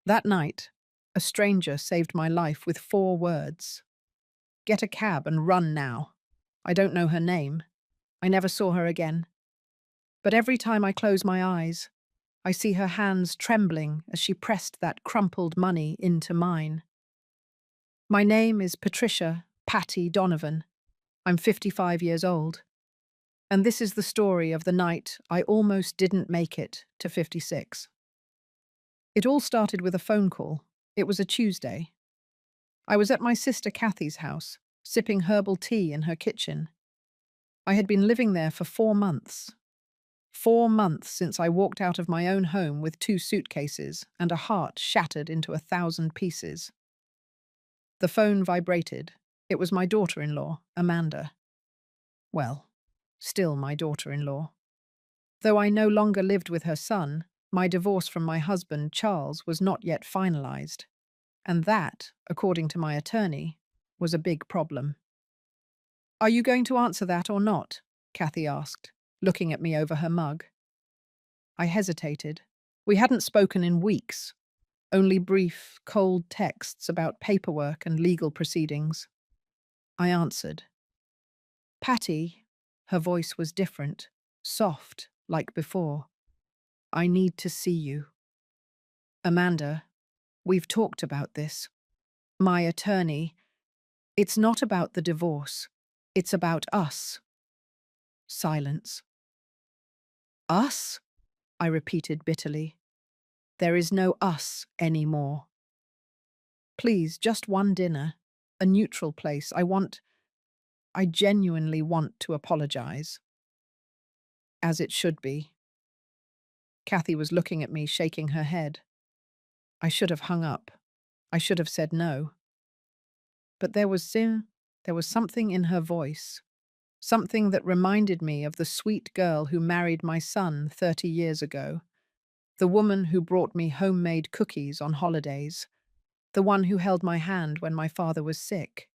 That night, a stranger saved my life with 4 words. Get a cab and run now. I don't know her name. I never saw her again. But every time I close my eyes, I see her hands trembling as she pressed that crumpled money into mine. My name is Patricia Patty Donovan. I'm 55 years old. And this is the story of the night I almost didn't make it to 56. It all started with a phone call. It was a Tuesday. I was at my sister Kathy's house, sipping herbal tea in her kitchen. I had been living there for 4 months. 4 months since I walked out of my own home with 2 suitcases and a heart shattered into 1,000 pieces. The phone vibrated. It was my daughter-in-law, Amanda. Well, still my daughter-in-law. Though I no longer lived with her son, my divorce from my husband, Charles, was not yet finalized. And that, according to my attorney, was a big problem. Are you going to answer that or not? Kathy asked, looking at me over her mug. I hesitated. We hadn't spoken in weeks, only brief, cold texts about paperwork and legal proceedings. I answered. Patty, her voice was different, soft, like before. I need to see you. Amanda, we've talked about this. My attorney, it's not about the divorce. It's about us. Silence. Us? I repeated bitterly. There is no us anymore. Please, just one dinner, a neutral place. I genuinely want to apologize. As it should be. Kathy was looking at me, shaking her head. I should have hung up. I should have said no. But there was something in her voice, something that reminded me of the sweet girl who married my son 30 years ago, the woman who brought me homemade cookies on holidays, the one who held my hand when my father was sick.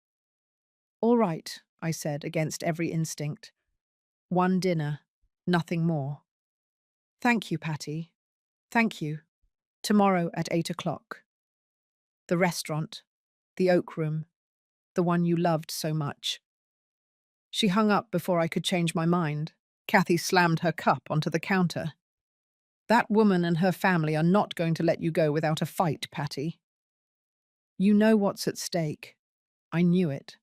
All right, I said, against every instinct. One dinner, nothing more. Thank you, Patty. Thank you. Tomorrow at 8 o'clock. The restaurant, the Oak Room, the one you loved so much. She hung up before I could change my mind. Kathy slammed her cup onto the counter. That woman and her family are not going to let you go without a fight, Patty. You know what's at stake. I knew it.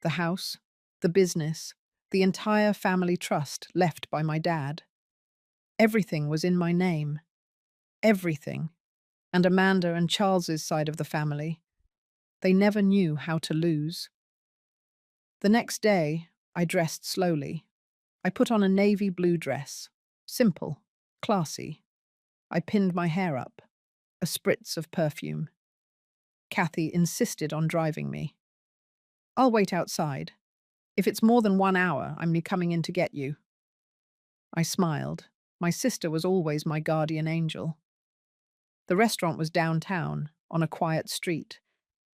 The house, the business, the entire family trust left by my dad. Everything was in my name. Everything. And Amanda and Charles's side of the family. They never knew how to lose. The next day, I dressed slowly. I put on a navy blue dress. Simple, classy. I pinned my hair up. A spritz of perfume. Kathy insisted on driving me. I'll wait outside. If it's more than 1 hour, I'm coming in to get you. I smiled. My sister was always my guardian angel. The restaurant was downtown, on a quiet street.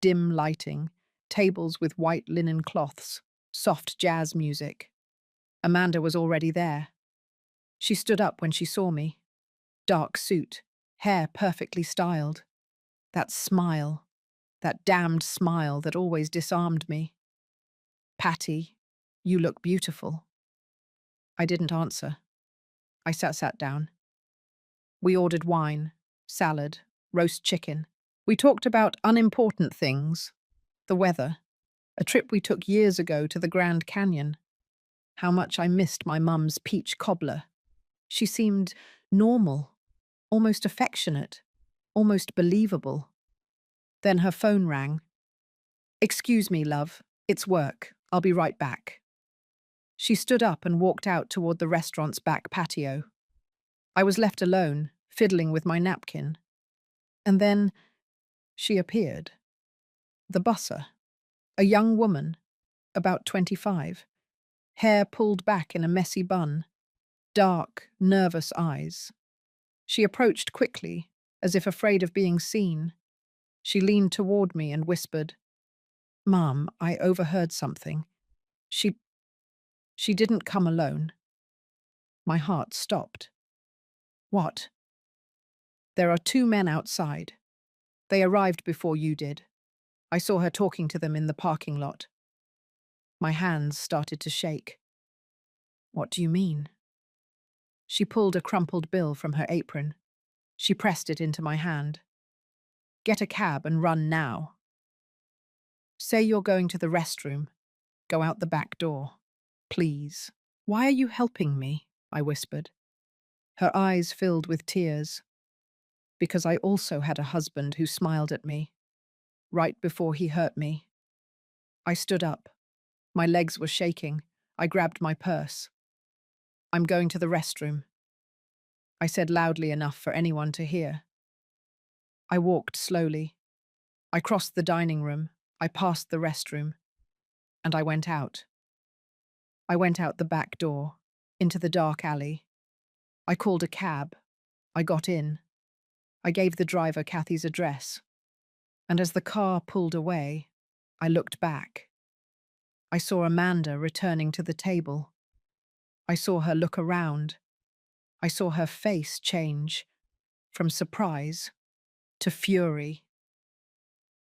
Dim lighting, tables with white linen cloths, soft jazz music. Amanda was already there. She stood up when she saw me. Dark suit, hair perfectly styled. That smile, that damned smile that always disarmed me. Patty, you look beautiful. I didn't answer. I sat down. We ordered wine, salad, roast chicken. We talked about unimportant things. The weather, a trip we took years ago to the Grand Canyon. How much I missed my mum's peach cobbler. She seemed normal, almost affectionate, almost believable. Then her phone rang. Excuse me, love. It's work. I'll be right back. She stood up and walked out toward the restaurant's back patio. I was left alone, fiddling with my napkin. And then she appeared. The busser. A young woman, about 25. Hair pulled back in a messy bun. Dark, nervous eyes. She approached quickly, as if afraid of being seen. She leaned toward me and whispered, Mom, I overheard something. She didn't come alone. My heart stopped. What? There are 2 men outside. They arrived before you did. I saw her talking to them in the parking lot. My hands started to shake. What do you mean? She pulled a crumpled bill from her apron. She pressed it into my hand. Get a cab and run now. Say you're going to the restroom. Go out the back door. Please. Why are you helping me? I whispered. Her eyes filled with tears. Because I also had a husband who smiled at me, right before he hurt me. I stood up. My legs were shaking. I grabbed my purse. I'm going to the restroom, I said loudly enough for anyone to hear. I walked slowly. I crossed the dining room. I passed the restroom. And I went out. I went out the back door, into the dark alley. I called a cab. I got in. I gave the driver Kathy's address. And as the car pulled away, I looked back. I saw Amanda returning to the table. I saw her look around. I saw her face change from surprise to fury.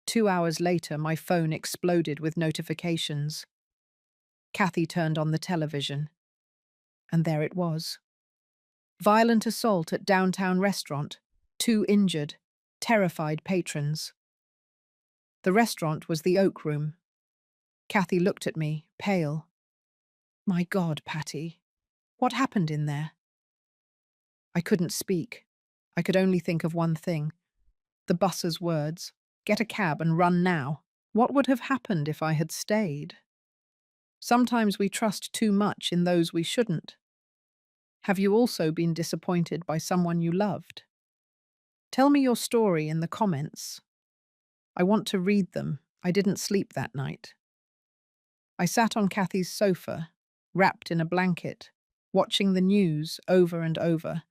2 hours later, my phone exploded with notifications. Kathy turned on the television, and there it was. Violent assault at downtown restaurant. 2 injured, terrified patrons. The restaurant was the Oak Room. Kathy looked at me, pale. My God, Patty, what happened in there? I couldn't speak. I could only think of one thing. The bus's words, get a cab and run now. What would have happened if I had stayed? Sometimes we trust too much in those we shouldn't. Have you also been disappointed by someone you loved? Tell me your story in the comments. I want to read them. I didn't sleep that night. I sat on Kathy's sofa, wrapped in a blanket, watching the news over and over.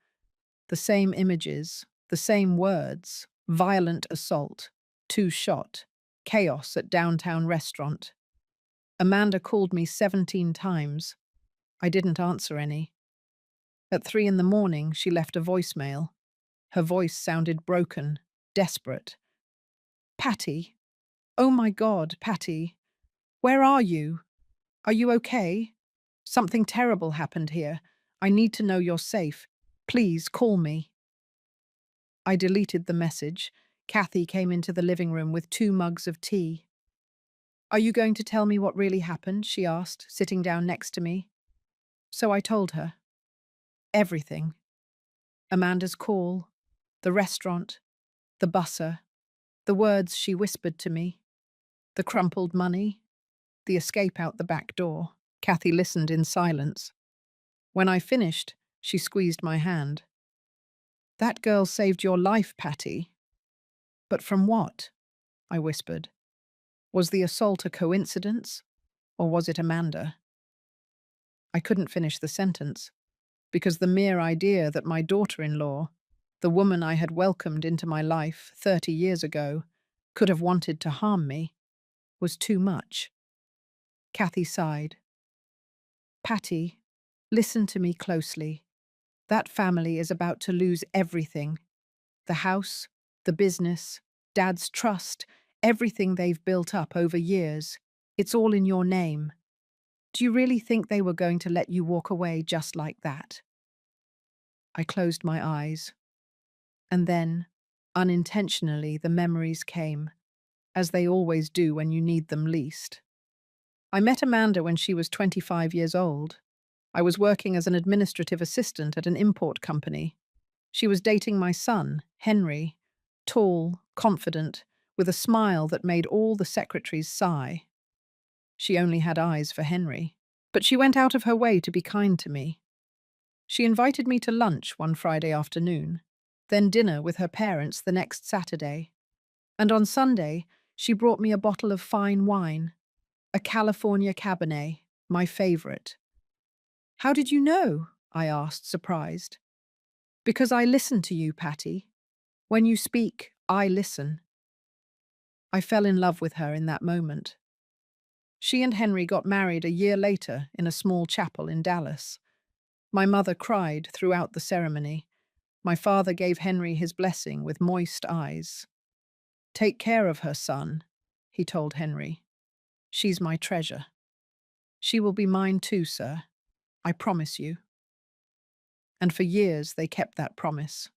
The same images, the same words, violent assault, 2 shot, chaos at downtown restaurant. Amanda called me 17 times. I didn't answer any. At 3 in the morning, she left a voicemail. Her voice sounded broken, desperate. Patty. Oh my God, Patty. Where are you? Are you okay? Something terrible happened here. I need to know you're safe. Please call me. I deleted the message. Kathy came into the living room with 2 mugs of tea. Are you going to tell me what really happened? She asked, sitting down next to me. So I told her. Everything. Amanda's call, the restaurant, the busser, the words she whispered to me, the crumpled money, the escape out the back door. Kathy listened in silence. When I finished, she squeezed my hand. That girl saved your life, Patty. But from what? I whispered. Was the assault a coincidence, or was it Amanda? I couldn't finish the sentence, because the mere idea that my daughter-in-law, the woman I had welcomed into my life 30 years ago, could have wanted to harm me, was too much. Kathy sighed. Patty, listen to me closely. That family is about to lose everything. The house, the business, Dad's trust, everything they've built up over years. It's all in your name. Do you really think they were going to let you walk away just like that? I closed my eyes. And then, unintentionally, the memories came, as they always do when you need them least. I met Amanda when she was 25 years old. I was working as an administrative assistant at an import company. She was dating my son, Henry, tall, confident, with a smile that made all the secretaries sigh. She only had eyes for Henry, but she went out of her way to be kind to me. She invited me to lunch one Friday afternoon, then dinner with her parents the next Saturday. And on Sunday, she brought me a bottle of fine wine, a California Cabernet, my favorite. How did you know? I asked, surprised. Because I listen to you, Patty. When you speak, I listen. I fell in love with her in that moment. She and Henry got married a year later in a small chapel in Dallas. My mother cried throughout the ceremony. My father gave Henry his blessing with moist eyes. Take care of her, son, he told Henry. She's my treasure. She will be mine too, sir. I promise you. And for years they kept that promise.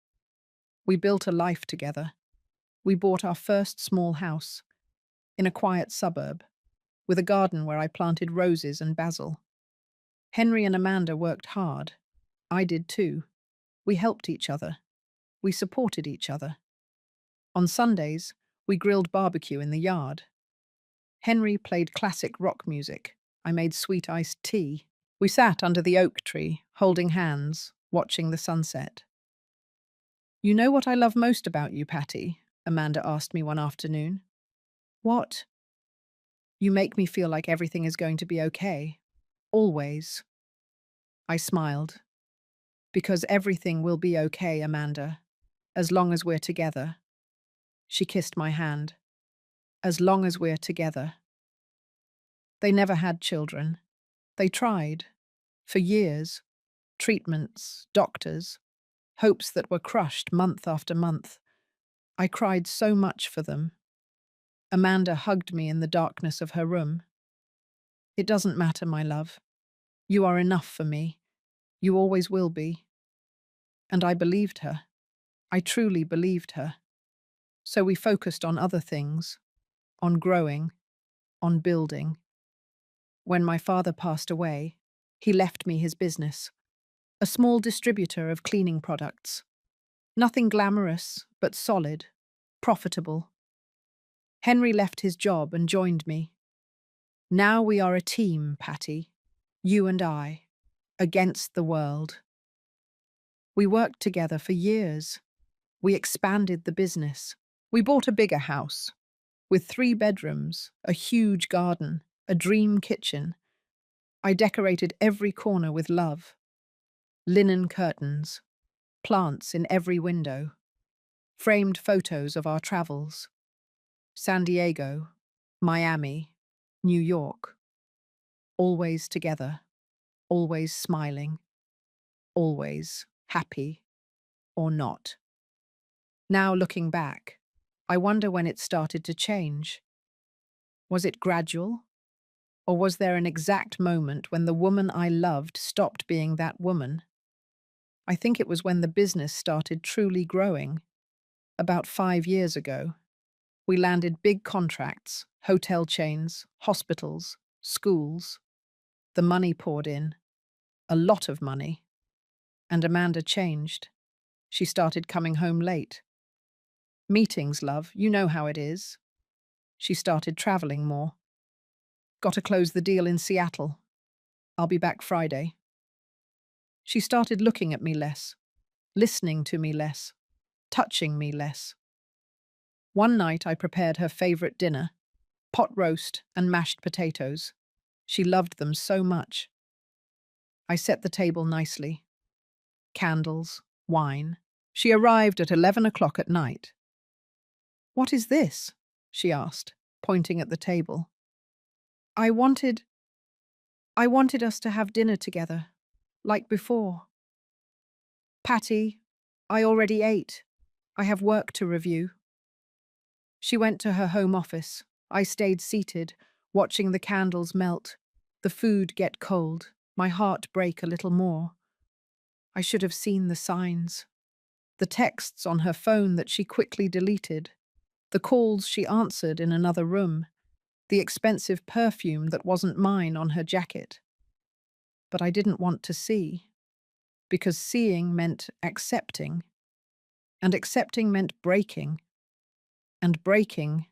We built a life together. We bought our first small house in a quiet suburb, with a garden where I planted roses and basil. Henry and Amanda worked hard. I did too. We helped each other. We supported each other. On Sundays, we grilled barbecue in the yard. Henry played classic rock music. I made sweet iced tea. We sat under the oak tree, holding hands, watching the sunset. You know what I love most about you, Patty? Amanda asked me one afternoon. What? You make me feel like everything is going to be okay. Always. I smiled. Because everything will be okay, Amanda, as long as we're together. She kissed my hand. As long as we're together. They never had children. They tried. For years. Treatments, doctors, hopes that were crushed month after month. I cried so much for them. Amanda hugged me in the darkness of her room. It doesn't matter, my love. You are enough for me. You always will be. And I believed her. I truly believed her. So we focused on other things, on growing, on building. When my father passed away, he left me his business, a small distributor of cleaning products. Nothing glamorous, but solid, profitable. Henry left his job and joined me. Now we are a team, Patty, you and I, against the world. We worked together for years. We expanded the business. We bought a bigger house, with 3 bedrooms, a huge garden, a dream kitchen. I decorated every corner with love. Linen curtains, plants in every window, framed photos of our travels. San Diego, Miami, New York. Always together, always smiling, always happy or not. Now looking back, I wonder when it started to change. Was it gradual? Or was there an exact moment when the woman I loved stopped being that woman? I think it was when the business started truly growing. About 5 years ago, we landed big contracts, hotel chains, hospitals, schools. The money poured in, a lot of money. And Amanda changed. She started coming home late. Meetings, love, you know how it is. She started traveling more. Got to close the deal in Seattle. I'll be back Friday. She started looking at me less, listening to me less, touching me less. One night I prepared her favorite dinner, pot roast and mashed potatoes. She loved them so much. I set the table nicely. Candles, wine. She arrived at 11 o'clock at night. What is this? She asked, pointing at the table. I wanted us to have dinner together, like before. Patty, I already ate. I have work to review. She went to her home office. I stayed seated, watching the candles melt, the food get cold, my heart break a little more. I should have seen the signs. The texts on her phone that she quickly deleted, the calls she answered in another room, the expensive perfume that wasn't mine on her jacket. But I didn't want to see, because seeing meant accepting, and accepting meant breaking, and breaking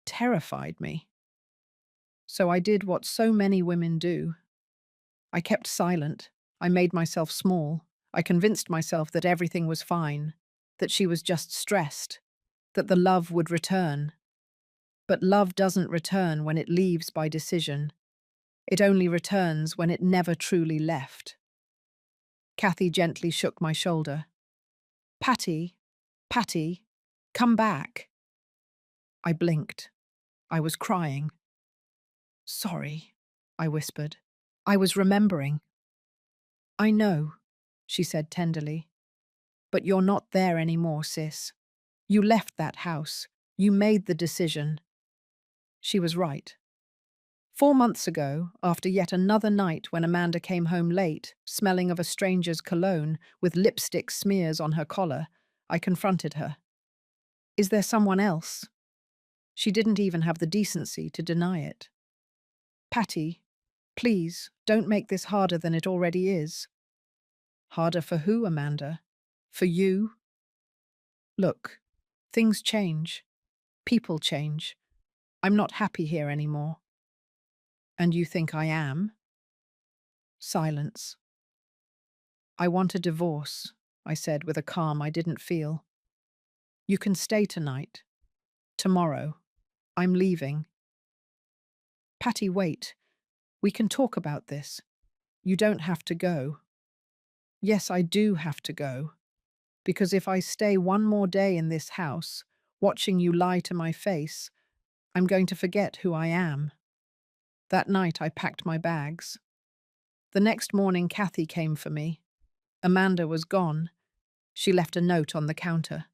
terrified me. So I did what so many women do. I kept silent. I made myself small. I convinced myself that everything was fine, that she was just stressed, that the love would return. But love doesn't return when it leaves by decision. It only returns when it never truly left. Kathy gently shook my shoulder. Patty, Patty, come back. I blinked. I was crying. Sorry, I whispered. I was remembering. I know, she said tenderly. But you're not there anymore, sis. You left that house. You made the decision. She was right. 4 months ago, after yet another night when Amanda came home late, smelling of a stranger's cologne with lipstick smears on her collar, I confronted her. Is there someone else? She didn't even have the decency to deny it. Patty, please, don't make this harder than it already is. Harder for who, Amanda? For you? Look, things change. People change. I'm not happy here anymore. And you think I am? Silence. I want a divorce, I said with a calm I didn't feel. You can stay tonight. Tomorrow. I'm leaving. Patty, wait. We can talk about this. You don't have to go. Yes, I do have to go. Because if I stay one more day in this house, watching you lie to my face, I'm going to forget who I am. That night I packed my bags. The next morning Kathy came for me. Amanda was gone. She left a note on the counter.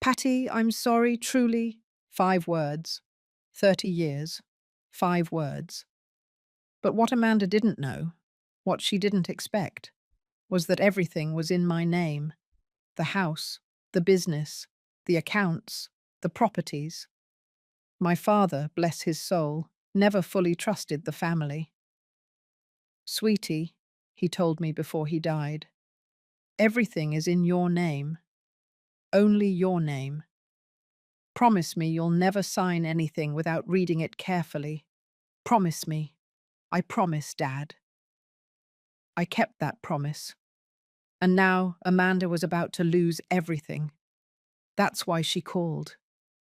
Patty, I'm sorry, truly. 5 words. 30 years. 5 words. But what Amanda didn't know, what she didn't expect, was that everything was in my name. The house, the business, the accounts, the properties. My father, bless his soul, never fully trusted the family. Sweetie, he told me before he died, everything is in your name. Only your name. Promise me you'll never sign anything without reading it carefully. Promise me. I promise, Dad. I kept that promise. And now Amanda was about to lose everything. That's why she called.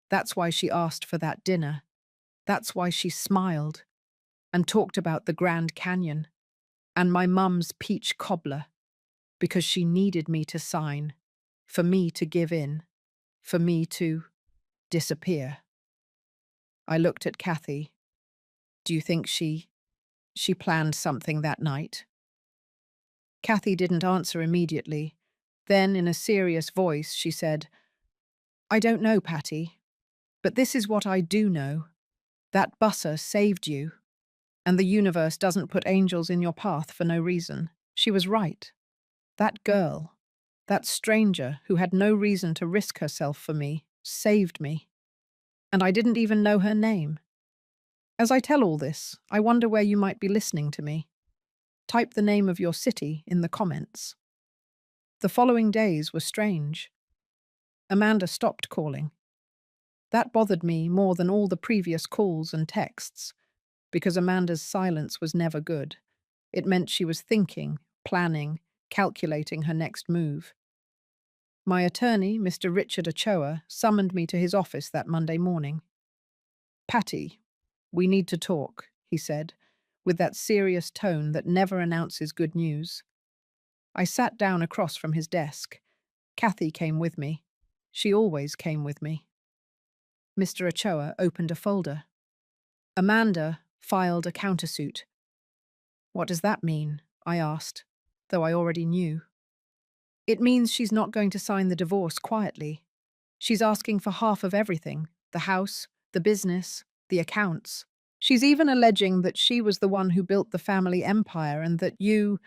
That's why she asked for that dinner. That's why she smiled and talked about the Grand Canyon and my mum's peach cobbler, because she needed me to sign, for me to give in, for me to disappear. I looked at Kathy. Do you think she planned something that night? Kathy didn't answer immediately. Then, in a serious voice, she said, I don't know, Patty, but this is what I do know. That busser saved you, and the universe doesn't put angels in your path for no reason. She was right. That girl, that stranger who had no reason to risk herself for me, saved me. And I didn't even know her name. As I tell all this, I wonder where you might be listening to me. Type the name of your city in the comments. The following days were strange. Amanda stopped calling. That bothered me more than all the previous calls and texts, because Amanda's silence was never good. It meant she was thinking, planning, calculating her next move. My attorney, Mr. Richard Ochoa, summoned me to his office that Monday morning. Patty, we need to talk, he said, with that serious tone that never announces good news. I sat down across from his desk. Kathy came with me. She always came with me. Mr. Ochoa opened a folder. Amanda filed a countersuit. What does that mean? I asked, though I already knew. It means she's not going to sign the divorce quietly. She's asking for half of everything, the house, the business, the accounts. She's even alleging that she was the one who built the family empire and that you—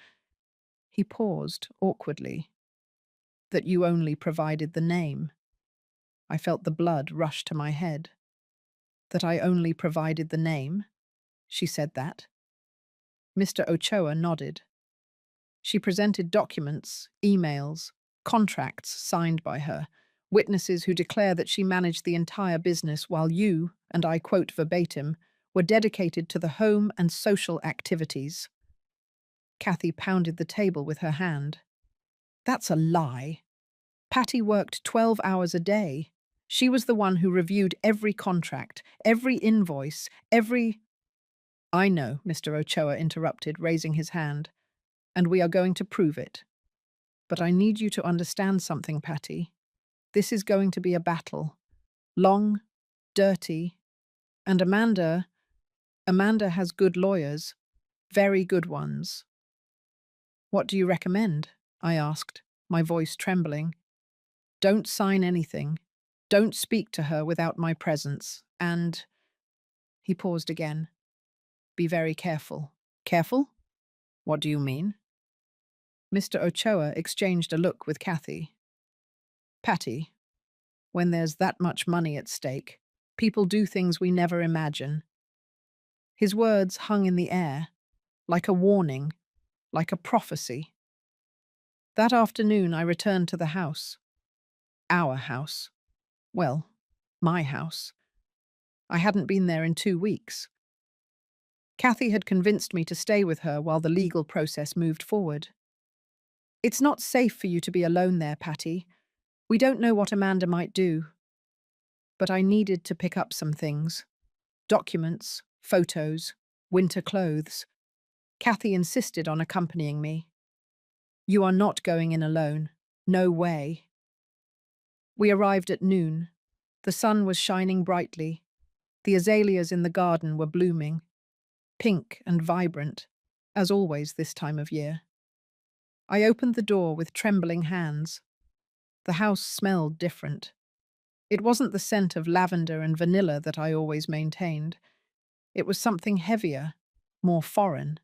He paused awkwardly. That you only provided the name. I felt the blood rush to my head. That I only provided the name? She said that. Mr. Ochoa nodded. She presented documents, emails, contracts signed by her, witnesses who declare that she managed the entire business while you, and I quote verbatim, were dedicated to the home and social activities. Kathy pounded the table with her hand. That's a lie. Patty worked 12 hours a day. She was the one who reviewed every contract, every invoice, every— I know, Mr. Ochoa interrupted, raising his hand, and we are going to prove it. But I need you to understand something, Patty. This is going to be a battle. Long, dirty, and Amanda has good lawyers, very good ones. What do you recommend? I asked, my voice trembling. Don't sign anything. Don't speak to her without my presence. And he paused again. Be very careful. Careful? What do you mean? Mr. Ochoa exchanged a look with Kathy. Patty, when there's that much money at stake, people do things we never imagine. His words hung in the air, like a warning, like a prophecy. That afternoon I returned to the house. Our house. Well, my house. I hadn't been there in 2 weeks. Kathy had convinced me to stay with her while the legal process moved forward. It's not safe for you to be alone there, Patty. We don't know what Amanda might do. But I needed to pick up some things. Documents, photos, winter clothes. Kathy insisted on accompanying me. You are not going in alone. No way. We arrived at noon. The sun was shining brightly. The azaleas in the garden were blooming, pink and vibrant, as always this time of year. I opened the door with trembling hands. The house smelled different. It wasn't the scent of lavender and vanilla that I always maintained. It was something heavier, more foreign.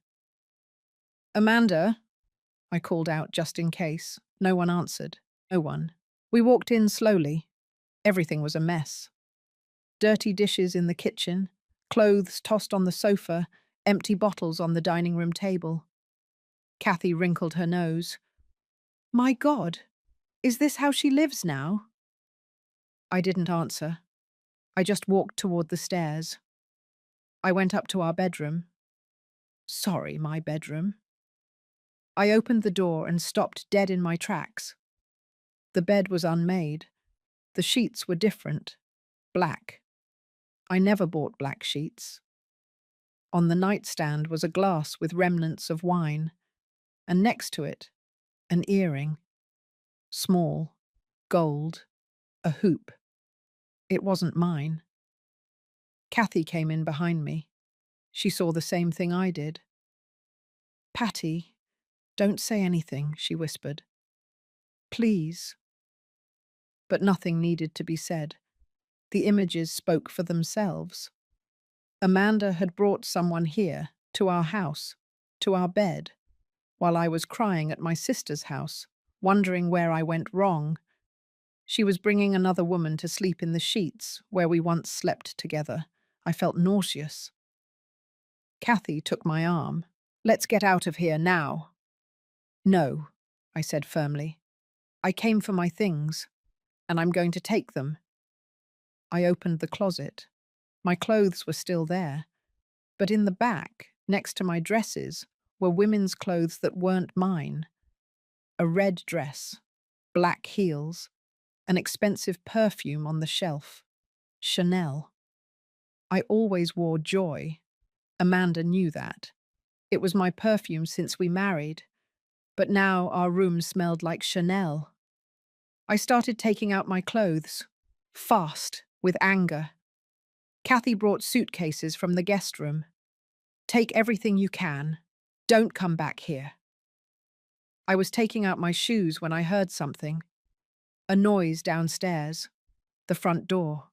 Amanda, I called out just in case. No one answered. No one. We walked in slowly. Everything was a mess. Dirty dishes in the kitchen, clothes tossed on the sofa, empty bottles on the dining room table. Kathy wrinkled her nose. My God, is this how she lives now? I didn't answer. I just walked toward the stairs. I went up to our bedroom. Sorry, my bedroom. I opened the door and stopped dead in my tracks. The bed was unmade. The sheets were different. Black. I never bought black sheets. On the nightstand was a glass with remnants of wine, and next to it, an earring. Small, gold, a hoop. It wasn't mine. Kathy came in behind me. She saw the same thing I did. Patty, don't say anything, she whispered. Please. But nothing needed to be said. The images spoke for themselves. Amanda had brought someone here, to our house, to our bed, while I was crying at my sister's house, wondering where I went wrong. She was bringing another woman to sleep in the sheets where we once slept together. I felt nauseous. Kathy took my arm. Let's get out of here now. No, I said firmly. I came for my things, and I'm going to take them. I opened the closet. My clothes were still there, but in the back, next to my dresses, were women's clothes that weren't mine. A red dress, black heels, an expensive perfume on the shelf. Chanel. I always wore Joy. Amanda knew that. It was my perfume since we married, but now our room smelled like Chanel. I started taking out my clothes, fast, with anger. Kathy brought suitcases from the guest room. Take everything you can. Don't come back here. I was taking out my shoes when I heard something. A noise downstairs. The front door.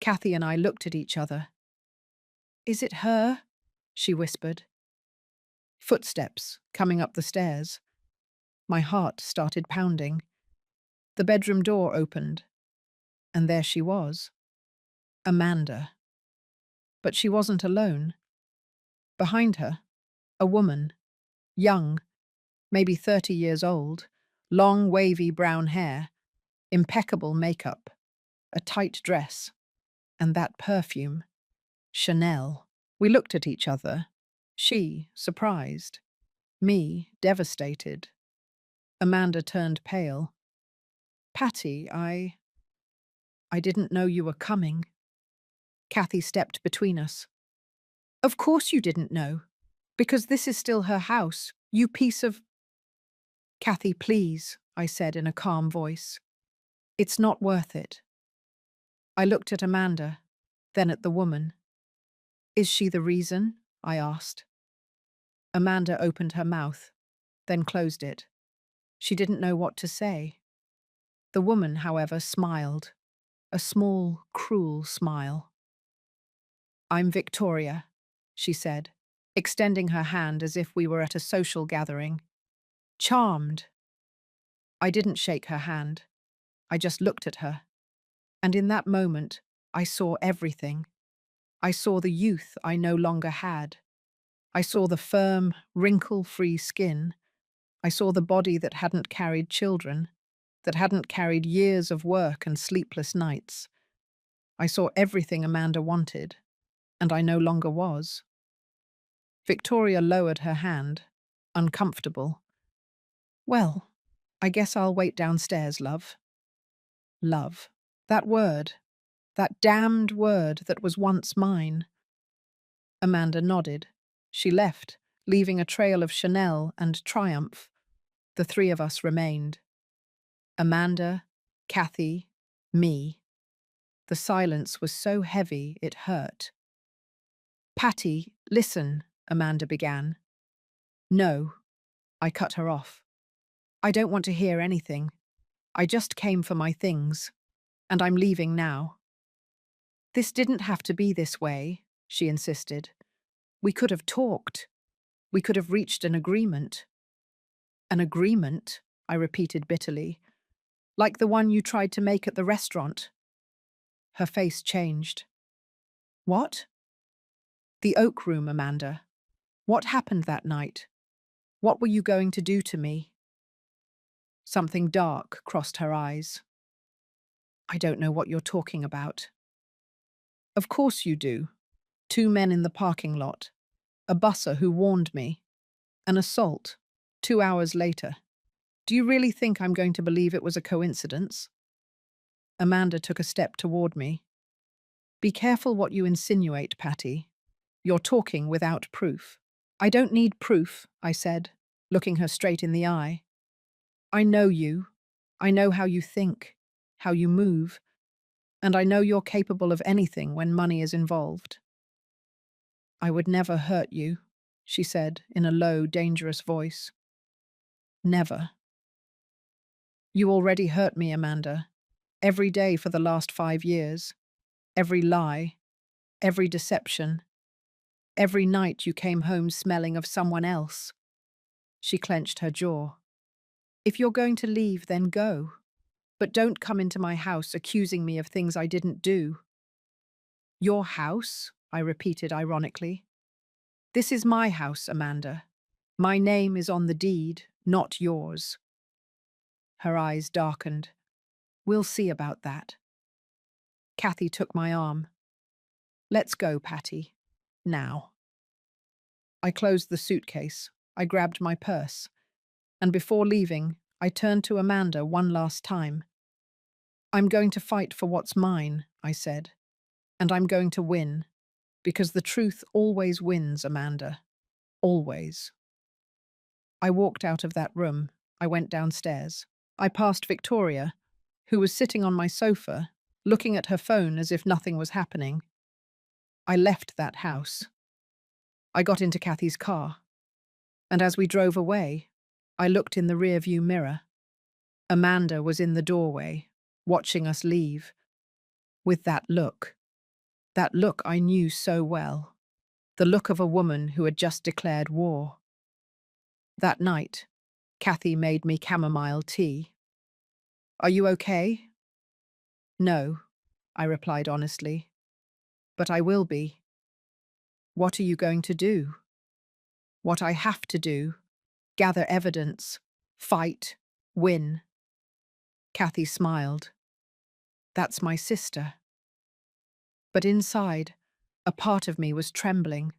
Kathy and I looked at each other. Is it her? She whispered. Footsteps coming up the stairs. My heart started pounding. The bedroom door opened, and there she was. Amanda. But she wasn't alone. Behind her, a woman, young, maybe 30 years old, long wavy brown hair, impeccable makeup, a tight dress, and that perfume, Chanel. We looked at each other, she surprised, me devastated. Amanda turned pale. Patty, I didn't know you were coming. Kathy stepped between us. Of course you didn't know, because this is still her house, you piece of… Kathy, please, I said in a calm voice. It's not worth it. I looked at Amanda, then at the woman. Is she the reason? I asked. Amanda opened her mouth, then closed it. She didn't know what to say. The woman, however, smiled. a small, cruel smile. "I'm Victoria," she said, extending her hand as if we were at a social gathering. "Charmed." I didn't shake her hand. I just looked at her. And in that moment, I saw everything. I saw the youth I no longer had. I saw the firm, wrinkle-free skin. I saw the body that hadn't carried children, that hadn't carried years of work and sleepless nights. I saw everything Amanda wanted, and I no longer was. Victoria lowered her hand, uncomfortable. "Well, I guess I'll wait downstairs, love." Love. That word. That damned word that was once mine. Amanda nodded. She left, leaving a trail of Chanel and triumph. The three of us remained. Amanda, Kathy, me. The silence was so heavy it hurt. "Patty, listen," Amanda began. "No," I cut her off. "I don't want to hear anything. I just came for my things, and I'm leaving now." "This didn't have to be this way," she insisted. "We could have talked. We could have reached an agreement." "An agreement?" I repeated bitterly. "Like the one you tried to make at the restaurant?" Her face changed. "What?" "The oak room, Amanda. What happened that night? What were you going to do to me?" Something dark crossed her eyes. "I don't know what you're talking about." "Of course you do. 2 men in the parking lot. A busser who warned me. An assault. 2 hours later. Do you really think I'm going to believe it was a coincidence?" Amanda took a step toward me. "Be careful what you insinuate, Patty. You're talking without proof." "I don't need proof," I said, looking her straight in the eye. "I know you. I know how you think, how you move, and I know you're capable of anything when money is involved." "I would never hurt you," she said in a low, dangerous voice. "Never." "You already hurt me, Amanda. Every day for the last 5 years. Every lie. Every deception. Every night you came home smelling of someone else." She clenched her jaw. "If you're going to leave, then go. But don't come into my house accusing me of things I didn't do." "Your house?" I repeated ironically. "This is my house, Amanda. My name is on the deed, not yours." Her eyes darkened. "We'll see about that." Kathy took my arm. "Let's go, Patty. Now." I closed the suitcase. I grabbed my purse. And before leaving, I turned to Amanda one last time. "I'm going to fight for what's mine," I said. "And I'm going to win. Because the truth always wins, Amanda. Always." I walked out of that room. I went downstairs. I passed Victoria, who was sitting on my sofa, looking at her phone as if nothing was happening. I left that house. I got into Kathy's car. And as we drove away, I looked in the rearview mirror. Amanda was in the doorway, watching us leave. With that look I knew so well. The look of a woman who had just declared war. That night, Kathy made me chamomile tea. "Are you okay?" "No," I replied honestly. "But I will be." "What are you going to do?" "What I have to do. Gather evidence. Fight. Win." Kathy smiled. "That's my sister." But inside, a part of me was trembling.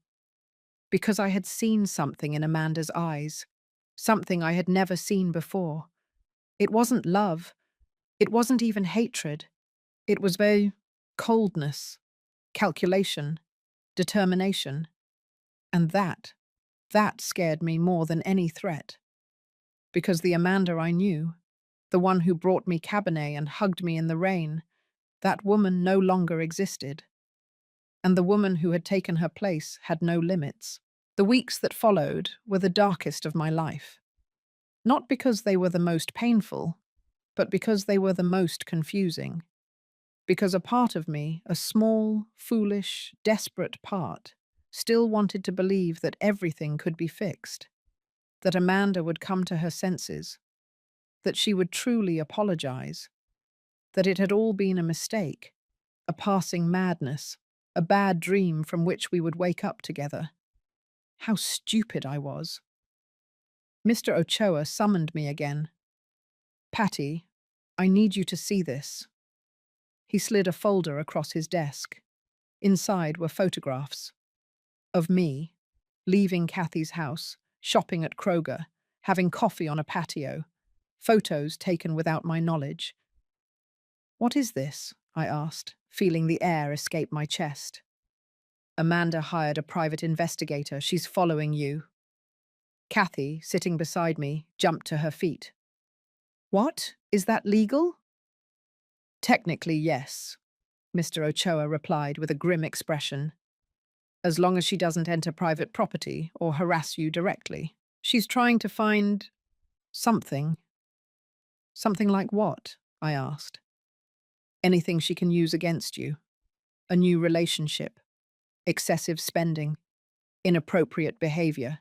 Because I had seen something in Amanda's eyes. Something I had never seen before. It wasn't love. It wasn't even hatred. It was coldness, calculation, determination. And that scared me more than any threat. Because the Amanda I knew, the one who brought me Cabernet and hugged me in the rain, that woman no longer existed. And the woman who had taken her place had no limits. The weeks that followed were the darkest of my life. Not because they were the most painful, but because they were the most confusing. because a part of me, a small, foolish, desperate part, still wanted to believe that everything could be fixed, that Amanda would come to her senses, that she would truly apologize, that it had all been a mistake, a passing madness, a bad dream from which we would wake up together. How stupid I was. Mr. Ochoa summoned me again. "Patty, I need you to see this." He slid a folder across his desk. Inside were photographs of me, leaving Kathy's house, shopping at Kroger, having coffee on a patio, photos taken without my knowledge. "What is this?" I asked, feeling the air escape my chest. "Amanda hired a private investigator. She's following you." Kathy, sitting beside me, jumped to her feet. "What? Is that legal?" "Technically, yes," Mr. Ochoa replied with a grim expression. "As long as she doesn't enter private property or harass you directly. She's trying to find something." "Something like what?" I asked. "Anything she can use against you. A new relationship, excessive spending, inappropriate behavior.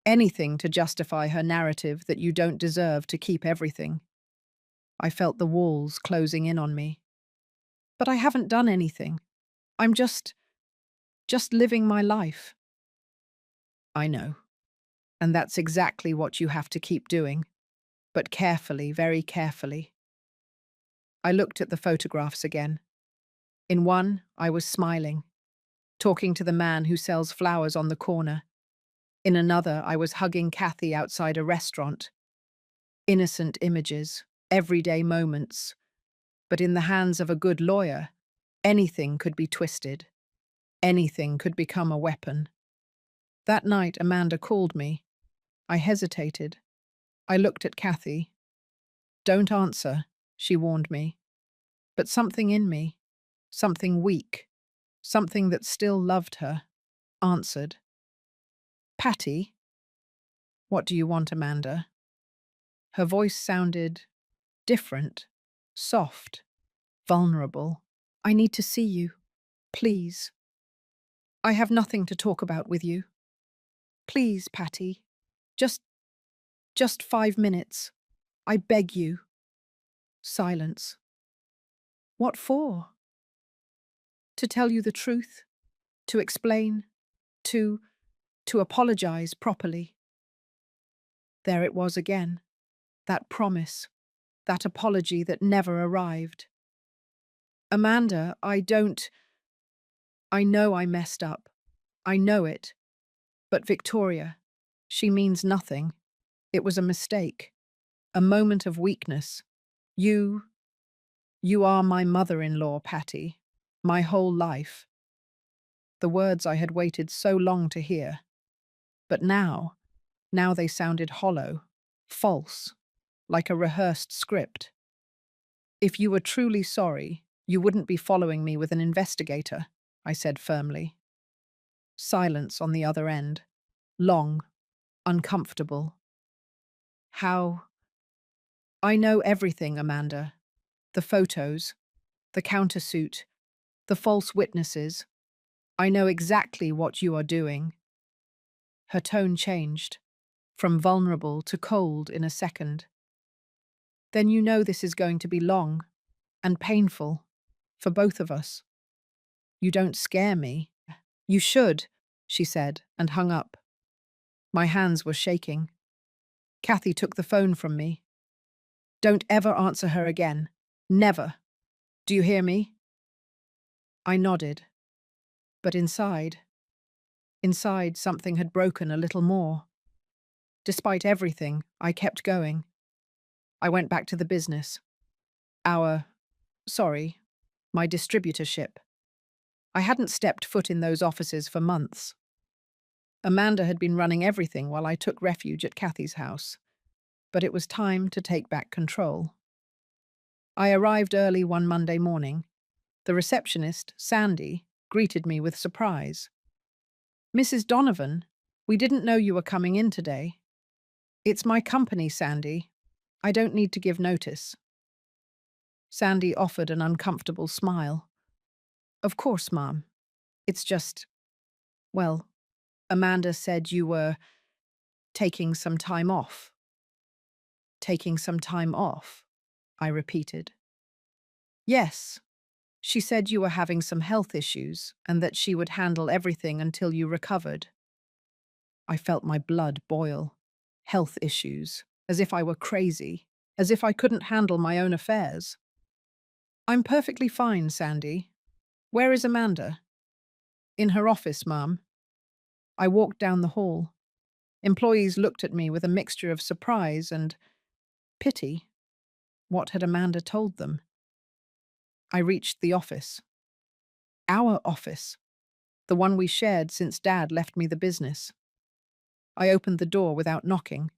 Anything to justify her narrative that you don't deserve to keep everything." I felt the walls closing in on me. "But I haven't done anything. I'm just living my life." "I know. And that's exactly what you have to keep doing. But carefully, very carefully." I looked at the photographs again. In one, I was smiling, talking to the man who sells flowers on the corner. In another, I was hugging Kathy outside a restaurant. Innocent images, everyday moments. But in the hands of a good lawyer, anything could be twisted. Anything could become a weapon. That night, Amanda called me. I hesitated. I looked at Kathy. "Don't answer," she warned me. But something in me, something weak, something that still loved her, answered. "Patty?" "What do you want, Amanda?" Her voice sounded different, soft, vulnerable. "I need to see you. Please. I have nothing to talk about with you. Please, Patty. Just, just 5 minutes. I beg you." Silence. "What for?" "To tell you the truth. To explain. To apologize properly." There it was again. That promise. That apology that never arrived. "Amanda, I know I messed up. I know it. But Victoria, she means nothing. It was a mistake. A moment of weakness. You are my mother-in-law, Patty. My whole life." The words I had waited so long to hear. But now they sounded hollow, false, like a rehearsed script. "If you were truly sorry, you wouldn't be following me with an investigator," I said firmly. Silence on the other end. Long, uncomfortable. "How?" "I know everything, Amanda. The photos, the countersuit, the false witnesses. I know exactly what you are doing." Her tone changed, from vulnerable to cold in a second. "Then you know this is going to be long and painful for both of us." "You don't scare me." "You should," she said, and hung up. My hands were shaking. Kathy took the phone from me. "Don't ever answer her again. Never. Do you hear me?" I nodded. But inside something had broken a little more. Despite everything, I kept going. I went back to the business. Our, sorry, my distributorship. I hadn't stepped foot in those offices for months. Amanda had been running everything while I took refuge at Kathy's house. But it was time to take back control. I arrived early one Monday morning. The receptionist, Sandy, greeted me with surprise. "Mrs. Donovan, we didn't know you were coming in today." "It's my company, Sandy. I don't need to give notice." Sandy offered an uncomfortable smile. Of course, Mom. It's just, well, Amanda said you were taking some time off. Taking some time off, I repeated. Yes, she said you were having some health issues and that she would handle everything until you recovered. I felt my blood boil. Health issues, as if I were crazy, as if I couldn't handle my own affairs. I'm perfectly fine, Sandy. Where is Amanda? In her office, Ma'am. I walked down the hall. Employees looked at me with a mixture of surprise and pity. What had Amanda told them? I reached the office. Our office. The one we shared since Dad left me the business. I opened the door without knocking.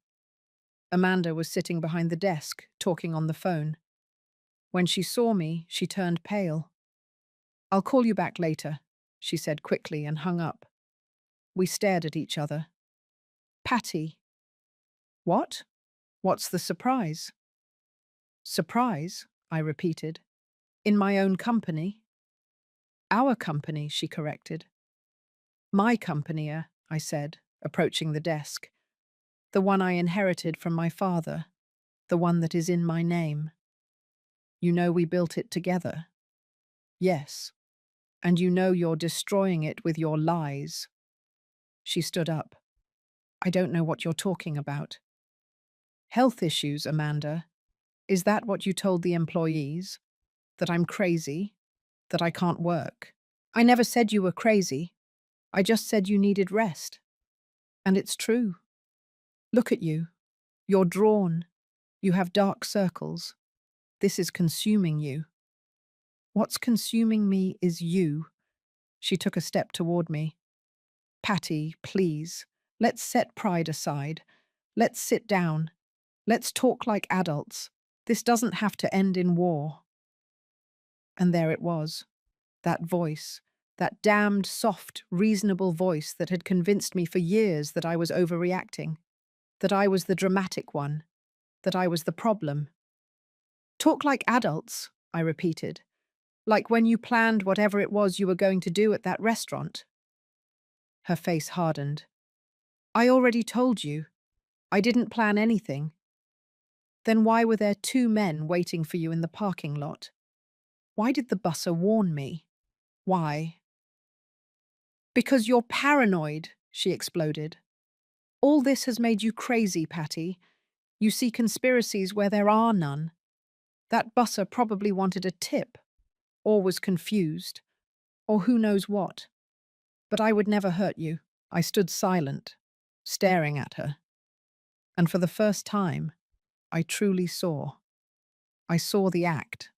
Amanda was sitting behind the desk, talking on the phone. When she saw me, she turned pale. I'll call you back later, she said quickly and hung up. We stared at each other. Patty. What? What's the surprise? Surprise, I repeated. In my own company? Our company, she corrected. My company, I said, approaching the desk. The one I inherited from my father. The one that is in my name. You know we built it together. Yes. And you know you're destroying it with your lies. She stood up. I don't know what you're talking about. Health issues, Amanda. Is that what you told the employees? That I'm crazy? That I can't work? I never said you were crazy. I just said you needed rest. And it's true. Look at you. You're drawn. You have dark circles. This is consuming you. What's consuming me is you. She took a step toward me. Patty, please. Let's set pride aside. Let's sit down. Let's talk like adults. This doesn't have to end in war. And there it was. That voice. That damned, soft, reasonable voice that had convinced me for years that I was overreacting. That I was the dramatic one. That I was the problem. Talk like adults, I repeated. Like when you planned whatever it was you were going to do at that restaurant. Her face hardened. I already told you. I didn't plan anything. Then why were there two men waiting for you in the parking lot? Why did the busser warn me? Why? Because you're paranoid, she exploded. All this has made you crazy, Patty. You see conspiracies where there are none. That busser probably wanted a tip, or was confused, or who knows what. But I would never hurt you. I stood silent, staring at her. And for the first time, I truly saw. I saw the act.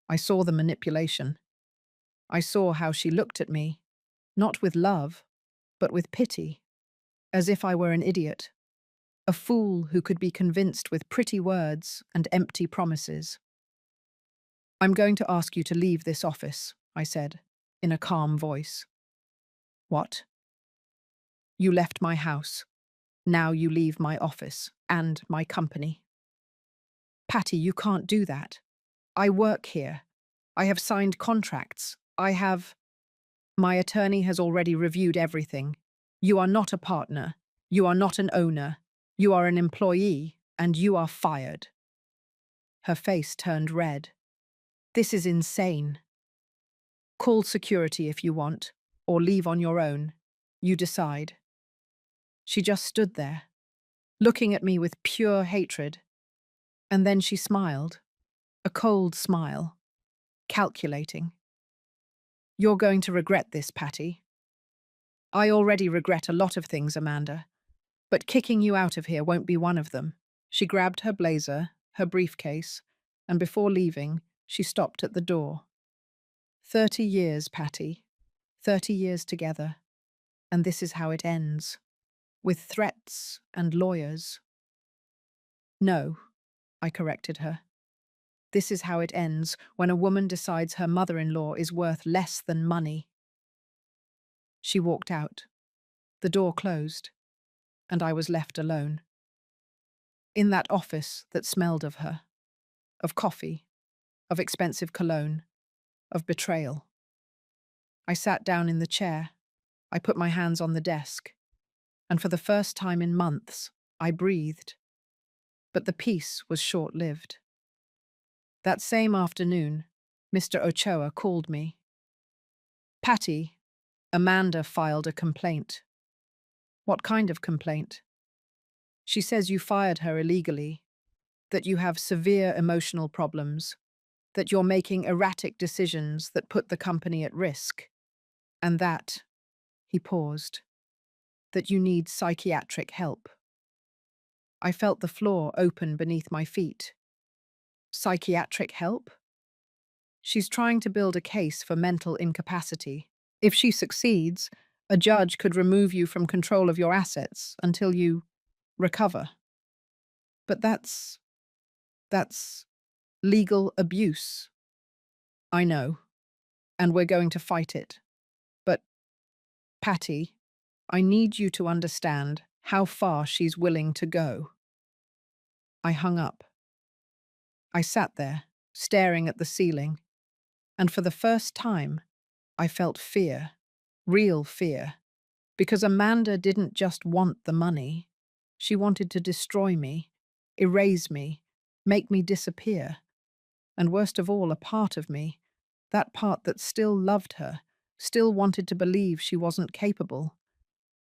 I saw the manipulation. I saw how she looked at me, not with love, but with pity, as if I were an idiot, a fool who could be convinced with pretty words and empty promises. I'm going to ask you to leave this office, I said, in a calm voice. What? You left my house. Now you leave my office and my company. Patty, you can't do that. I work here. I have signed contracts. My attorney has already reviewed everything. You are not a partner. You are not an owner. You are an employee, and you are fired. Her face turned red. This is insane. Call security if you want, or leave on your own. You decide. She just stood there, looking at me with pure hatred. And then she smiled, a cold smile, calculating. You're going to regret this, Patty. I already regret a lot of things, Amanda, but kicking you out of here won't be one of them. She grabbed her blazer, her briefcase, and before leaving, she stopped at the door. 30 years, Patty. 30 years together. And this is how it ends. With threats and lawyers. No, I corrected her. This is how it ends when a woman decides her mother-in-law is worth less than money. She walked out. The door closed, and I was left alone. In that office that smelled of her, of coffee, of expensive cologne, of betrayal. I sat down in the chair. I put my hands on the desk. And for the first time in months, I breathed. But the peace was short-lived. That same afternoon, Mr. Ochoa called me. "Patty, Amanda filed a complaint." "What kind of complaint?" "She says you fired her illegally, that you have severe emotional problems, that you're making erratic decisions that put the company at risk, and that," he paused, "that you need psychiatric help." I felt the floor open beneath my feet. Psychiatric help? She's trying to build a case for mental incapacity. If she succeeds, a judge could remove you from control of your assets until you recover. But that's legal abuse. I know, and we're going to fight it. But, Patty, I need you to understand how far she's willing to go. I hung up. I sat there, staring at the ceiling, and for the first time, I felt fear, real fear, because Amanda didn't just want the money. She wanted to destroy me, erase me, make me disappear. And worst of all, a part of me, that part that still loved her, still wanted to believe she wasn't capable,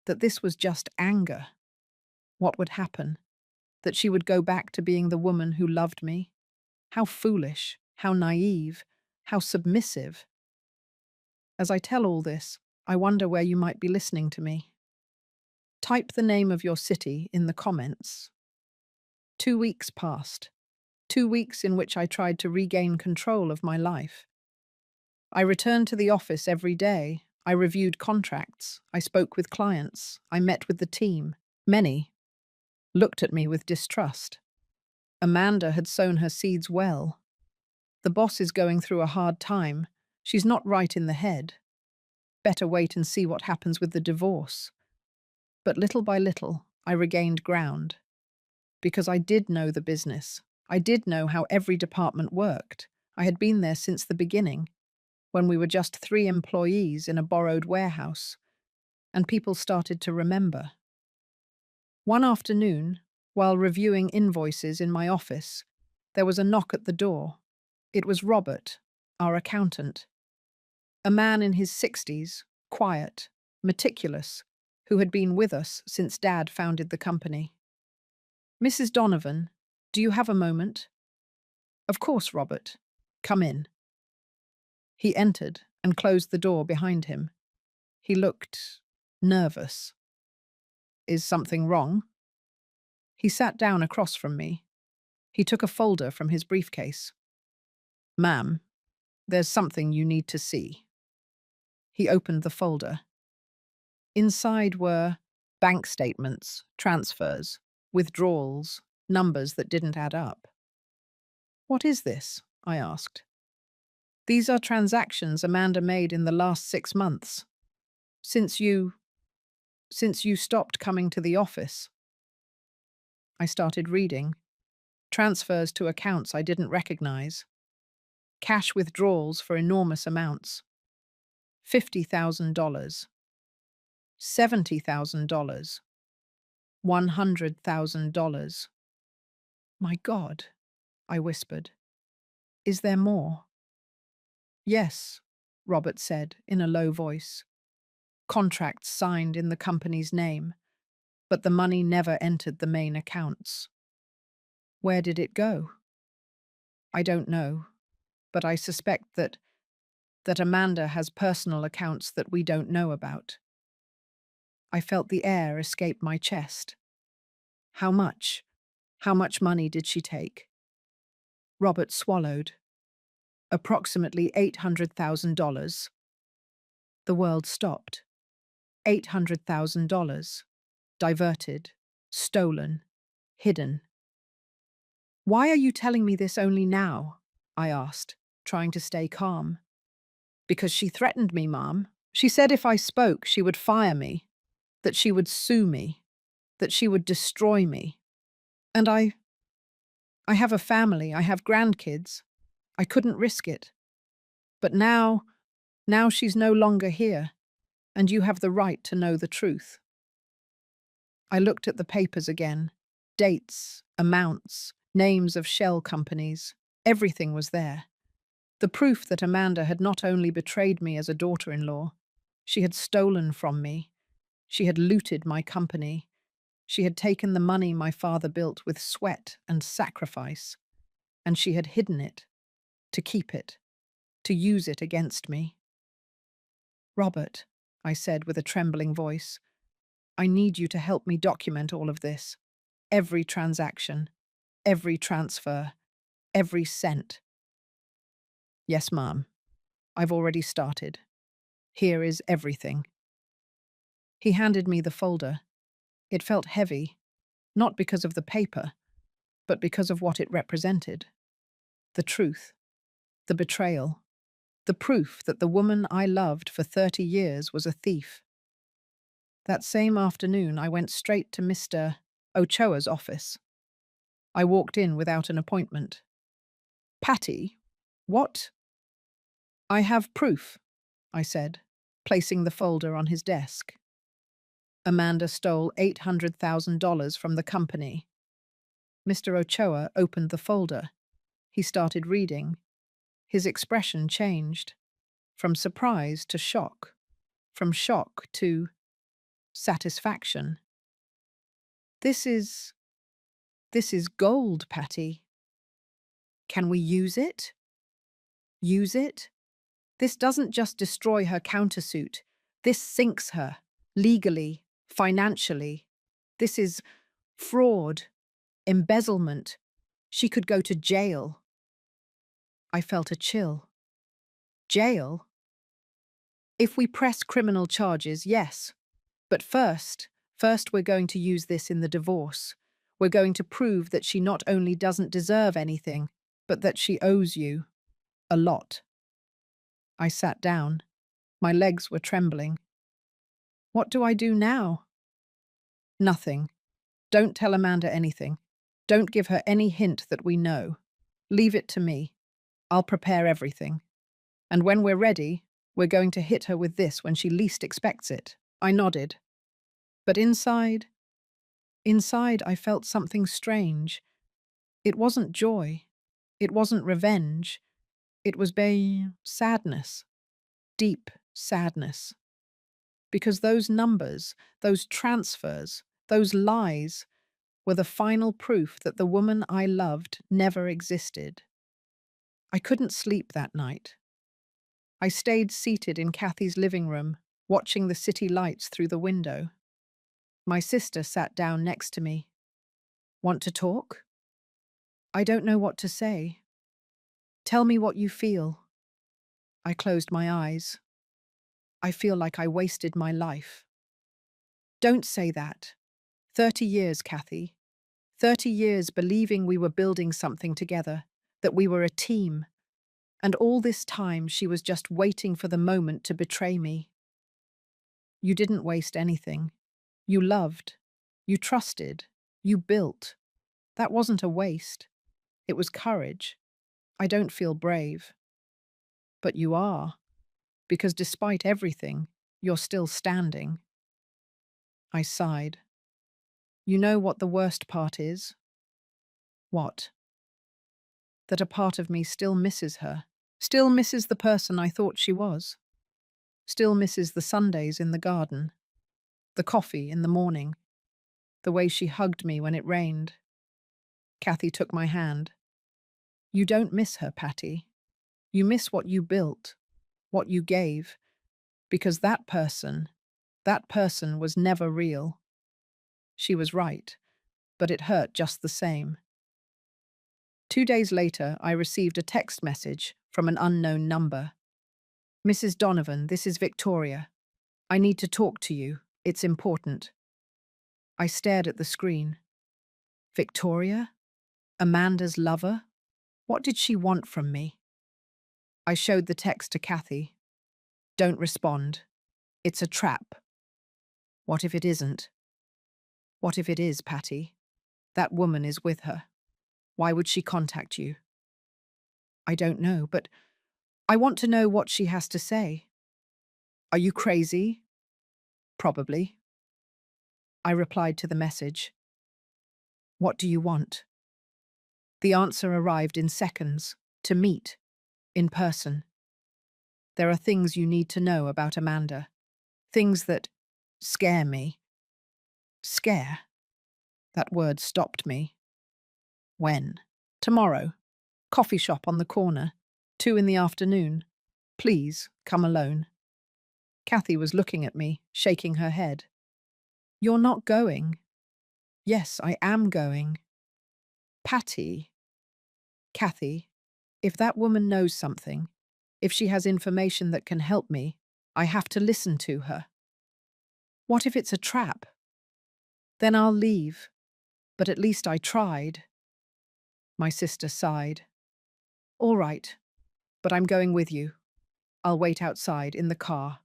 that this was just anger. What would happen? That she would go back to being the woman who loved me? How foolish, how naive, how submissive. As I tell all this, I wonder where you might be listening to me. Type the name of your city in the comments. 2 weeks passed. 2 weeks in which I tried to regain control of my life. I returned to the office every day. I reviewed contracts. I spoke with clients. I met with the team. Many looked at me with distrust. Amanda had sown her seeds well. The boss is going through a hard time. She's not right in the head. Better wait and see what happens with the divorce. But little by little, I regained ground. Because I did know the business. I did know how every department worked. I had been there since the beginning, when we were just 3 employees in a borrowed warehouse, and people started to remember. One afternoon, while reviewing invoices in my office, there was a knock at the door. It was Robert, our accountant. A man in his 60s, quiet, meticulous, who had been with us since Dad founded the company. "Mrs. Donovan, do you have a moment?" "Of course, Robert. Come in." He entered and closed the door behind him. He looked nervous. "Is something wrong?" He sat down across from me. He took a folder from his briefcase. "Ma'am, there's something you need to see." He opened the folder. Inside were bank statements, transfers, withdrawals, numbers that didn't add up. "What is this?" I asked. "These are transactions Amanda made in the last 6 months. Since you stopped coming to the office." I started reading. Transfers to accounts I didn't recognize. Cash withdrawals for enormous amounts. $50,000. $70,000. $100,000. "My God," I whispered. "Is there more?" "Yes," Robert said in a low voice. "Contracts signed in the company's name, but the money never entered the main accounts." "Where did it go?" "I don't know, but I suspect that Amanda has personal accounts that we don't know about." I felt the air escape my chest. How much? How much money did she take? Robert swallowed. "Approximately $800,000. The world stopped. $800,000. Diverted. Stolen. Hidden. "Why are you telling me this only now?" I asked, trying to stay calm. "Because she threatened me, Mom. She said if I spoke, she would fire me, that she would sue me, that she would destroy me. And I have a family, I have grandkids. I couldn't risk it. But now she's no longer here, and you have the right to know the truth. I looked at the papers again. Dates, amounts, names of shell companies. Everything was there. The proof that Amanda had not only betrayed me as a daughter-in-law, she had stolen from me. She had looted my company. She had taken the money my father built with sweat and sacrifice, and she had hidden it, to keep it, to use it against me. Robert, I said with a trembling voice, I need you to help me document all of this. Every transaction, every transfer, every cent. Yes, Ma'am. I've already started. Here is everything. He handed me the folder. It felt heavy, not because of the paper, but because of what it represented. The truth, the betrayal, the proof that the woman I loved for 30 years was a thief. That same afternoon, I went straight to Mr. Ochoa's office. I walked in without an appointment. Patty, what? I have proof, I said, placing the folder on his desk. Amanda stole $800,000 from the company. Mr. Ochoa opened the folder. He started reading. His expression changed, from surprise to shock, from shock to satisfaction. This is gold, Patty. Can we use it? Use it? This doesn't just destroy her countersuit. This sinks her, legally, financially. This is fraud, embezzlement. She could go to jail. I felt a chill. Jail? If we press criminal charges, yes. But first we're going to use this in the divorce. We're going to prove that she not only doesn't deserve anything, but that she owes you a lot. I sat down. My legs were trembling. What do I do now? Nothing. Don't tell Amanda anything. Don't give her any hint that we know. Leave it to me. I'll prepare everything. And when we're ready, we're going to hit her with this when she least expects it. I nodded. But inside I felt something strange. It wasn't joy. It wasn't revenge. It was sadness. Deep sadness. Because those numbers, those transfers, those lies were the final proof that the woman I loved never existed. I couldn't sleep that night. I stayed seated in Kathy's living room, watching the city lights through the window. My sister sat down next to me. Want to talk? I don't know what to say. Tell me what you feel. I closed my eyes. I feel like I wasted my life. Don't say that. 30 years, Kathy. 30 years believing we were building something together, that we were a team. And all this time she was just waiting for the moment to betray me. You didn't waste anything. You loved. You trusted. You built. That wasn't a waste. It was courage. I don't feel brave. But you are. Because despite everything, you're still standing. I sighed. You know what the worst part is? What? That a part of me still misses her. Still misses the person I thought she was. Still misses the Sundays in the garden. The coffee in the morning. The way she hugged me when it rained. Kathy took my hand. You don't miss her, Patty. You miss what you built, what you gave, because that person was never real. She was right, but it hurt just the same. 2 days later, I received a text message from an unknown number. Mrs. Donovan, this is Victoria. I need to talk to you. It's important. I stared at the screen. Victoria? Amanda's lover? What did she want from me? I showed the text to Kathy. Don't respond. It's a trap. What if it isn't? What if it is, Patty? That woman is with her. Why would she contact you? I don't know, but I want to know what she has to say. Are you crazy? Probably. I replied to the message. What do you want? The answer arrived in seconds. To meet. In person. There are things you need to know about Amanda. Things that scare me. Scare? That word stopped me. When? Tomorrow. Coffee shop on the corner. 2 in the afternoon. Please, come alone. Kathy was looking at me, shaking her head. You're not going. Yes, I am going. Patty. Kathy, if that woman knows something, if she has information that can help me, I have to listen to her. What if it's a trap? Then I'll leave. But at least I tried. My sister sighed. All right, but I'm going with you. I'll wait outside in the car.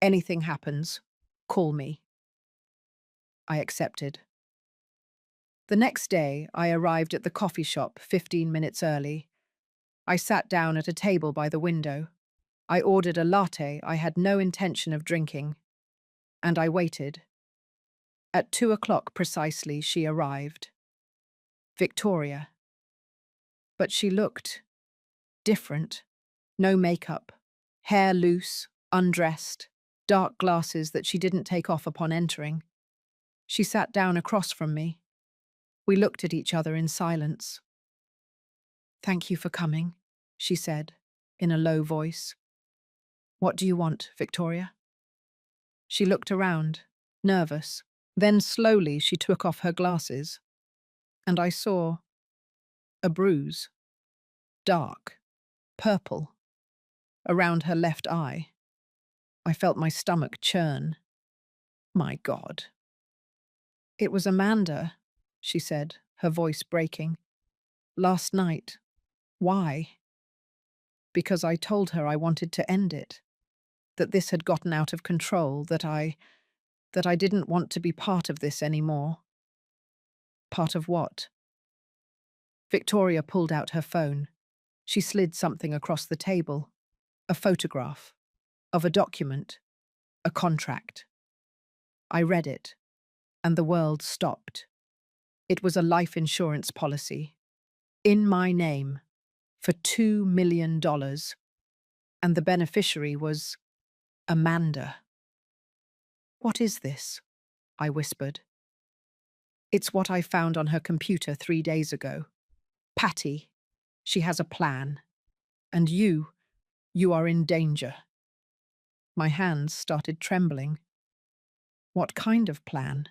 Anything happens, call me. I accepted. The next day, I arrived at the coffee shop 15 minutes early. I sat down at a table by the window. I ordered a latte I had no intention of drinking, and I waited. At 2 o'clock precisely, she arrived. Victoria. But she looked different. No makeup, hair loose, undressed, dark glasses that she didn't take off upon entering. She sat down across from me. We looked at each other in silence. Thank you for coming, she said, in a low voice. What do you want, Victoria? She looked around, nervous. Then slowly she took off her glasses, and I saw a bruise, dark, purple, around her left eye. I felt my stomach churn. My God. It was Amanda, she said, her voice breaking. Last night. Why? Because I told her I wanted to end it, that this had gotten out of control, that I didn't want to be part of this anymore. Part of what? Victoria pulled out her phone. She slid something across the table. A photograph. Of a document. A contract. I read it, and the world stopped. It was a life insurance policy. In my name. For $2 million. And the beneficiary was Amanda. What is this? I whispered. It's what I found on her computer 3 days ago. Patty, she has a plan. And you are in danger. My hands started trembling. What kind of plan?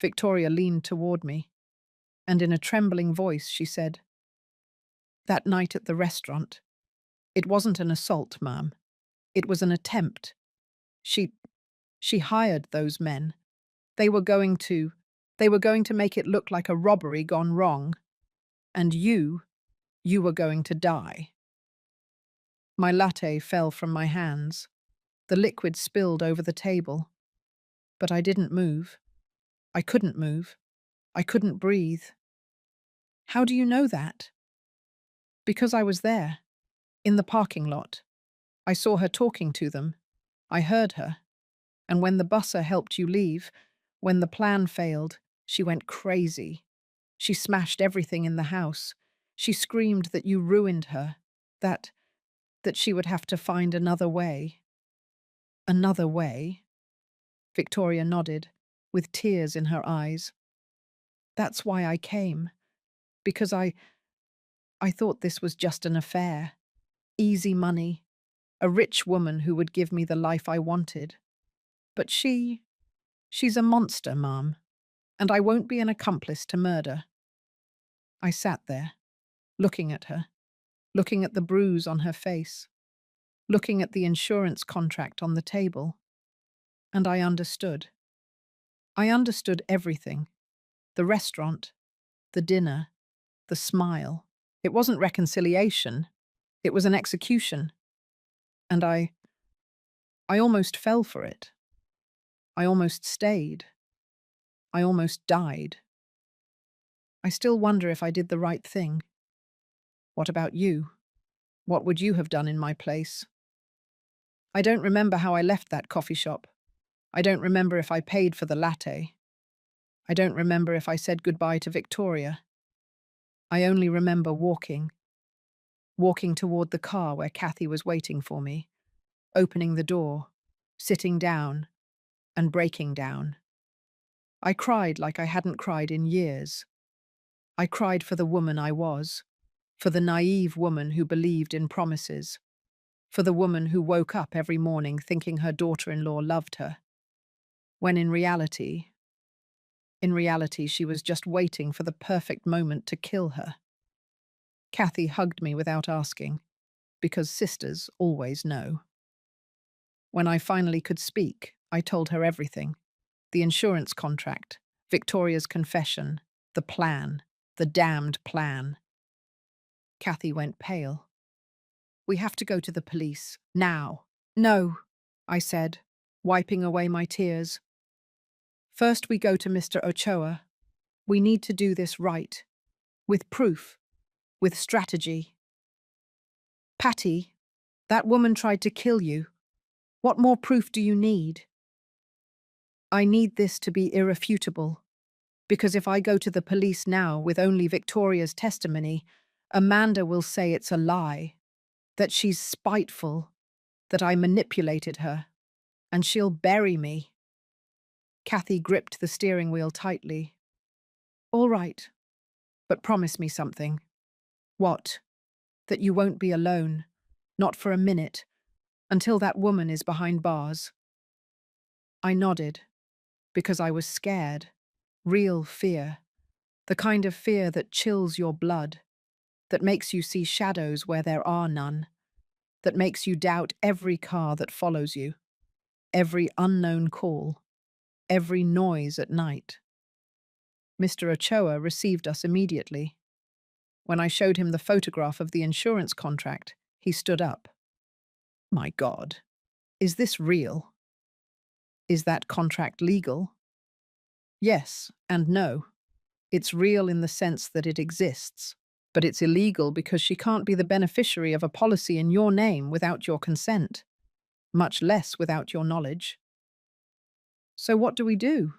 Victoria leaned toward me, and in a trembling voice she said, That night at the restaurant, it wasn't an assault, ma'am. It was an attempt. She hired those men. They were going to make it look like a robbery gone wrong. And you were going to die. My latte fell from my hands. The liquid spilled over the table. But I didn't move. I couldn't move. I couldn't breathe. How do you know that? Because I was there, in the parking lot. I saw her talking to them. I heard her. And when the busser helped you leave, when the plan failed, she went crazy. She smashed everything in the house. She screamed that you ruined her, that she would have to find another way. Another way? Victoria nodded, with tears in her eyes. That's why I came. Because I thought this was just an affair. Easy money. A rich woman who would give me the life I wanted. But she's a monster, Mom. And I won't be an accomplice to murder. I sat there, looking at her, looking at the bruise on her face, looking at the insurance contract on the table. And I understood. I understood everything. The restaurant, the dinner, the smile. It wasn't reconciliation. It was an execution. And I almost fell for it. I almost stayed. I almost died. I still wonder if I did the right thing. What about you? What would you have done in my place? I don't remember how I left that coffee shop. I don't remember if I paid for the latte. I don't remember if I said goodbye to Victoria. I only remember walking toward the car where Kathy was waiting for me, opening the door, sitting down, and breaking down. I cried like I hadn't cried in years. I cried for the woman I was, for the naive woman who believed in promises, for the woman who woke up every morning thinking her daughter-in-law loved her, when in reality, she was just waiting for the perfect moment to kill her. Kathy hugged me without asking, because sisters always know. When I finally could speak, I told her everything. The insurance contract, Victoria's confession, the plan, the damned plan. Kathy went pale. We have to go to the police, now. No, I said, wiping away my tears. First we go to Mr. Ochoa. We need to do this right. With proof. With strategy. Patty, that woman tried to kill you. What more proof do you need? I need this to be irrefutable. Because if I go to the police now with only Victoria's testimony, Amanda will say it's a lie, that she's spiteful, that I manipulated her, and she'll bury me. Kathy gripped the steering wheel tightly. All right, but promise me something. What? That you won't be alone, not for a minute, until that woman is behind bars. I nodded, because I was scared. Real fear. The kind of fear that chills your blood, that makes you see shadows where there are none, that makes you doubt every car that follows you, every unknown call, every noise at night. Mr. Ochoa received us immediately. When I showed him the photograph of the insurance contract, he stood up. My God, is this real? Is that contract legal? Yes and no. It's real in the sense that it exists, but it's illegal because she can't be the beneficiary of a policy in your name without your consent, much less without your knowledge. So what do we do?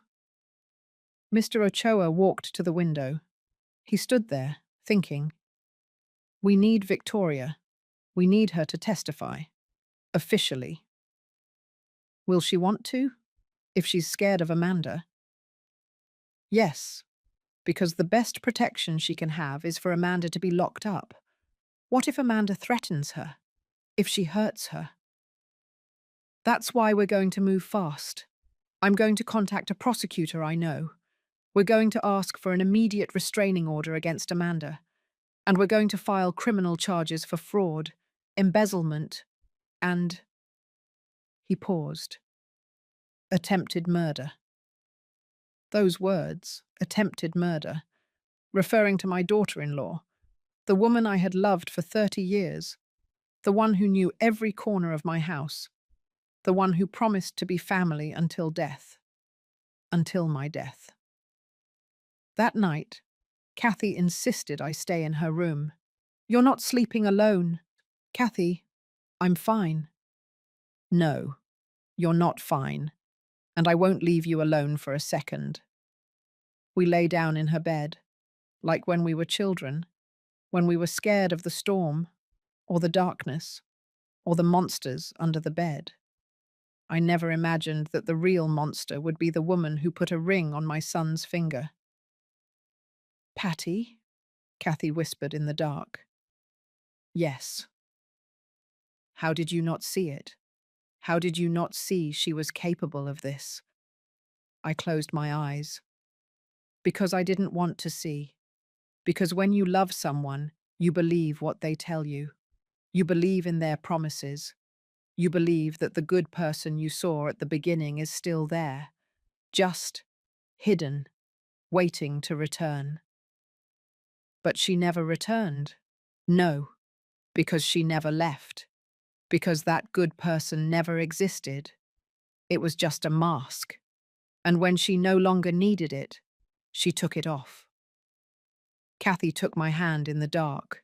Mr. Ochoa walked to the window. He stood there, thinking. We need Victoria. We need her to testify. Officially. Will she want to? If she's scared of Amanda? Yes, because the best protection she can have is for Amanda to be locked up. What if Amanda threatens her? If she hurts her? That's why we're going to move fast. I'm going to contact a prosecutor I know. We're going to ask for an immediate restraining order against Amanda. And we're going to file criminal charges for fraud, embezzlement, and... He paused. Attempted murder. Those words, attempted murder, referring to my daughter-in-law, the woman I had loved for 30 years, the one who knew every corner of my house, the one who promised to be family until death. Until my death. That night, Kathy insisted I stay in her room. You're not sleeping alone. Kathy, I'm fine. No, you're not fine, and I won't leave you alone for a second. We lay down in her bed, like when we were children, when we were scared of the storm, or the darkness, or the monsters under the bed. I never imagined that the real monster would be the woman who put a ring on my son's finger. Patty? Kathy whispered in the dark. Yes. How did you not see it? How did you not see she was capable of this? I closed my eyes. Because I didn't want to see. Because when you love someone, you believe what they tell you. You believe in their promises. You believe that the good person you saw at the beginning is still there, just hidden, waiting to return. But she never returned. No, because she never left. Because that good person never existed. It was just a mask. And when she no longer needed it, she took it off. Kathy took my hand in the dark.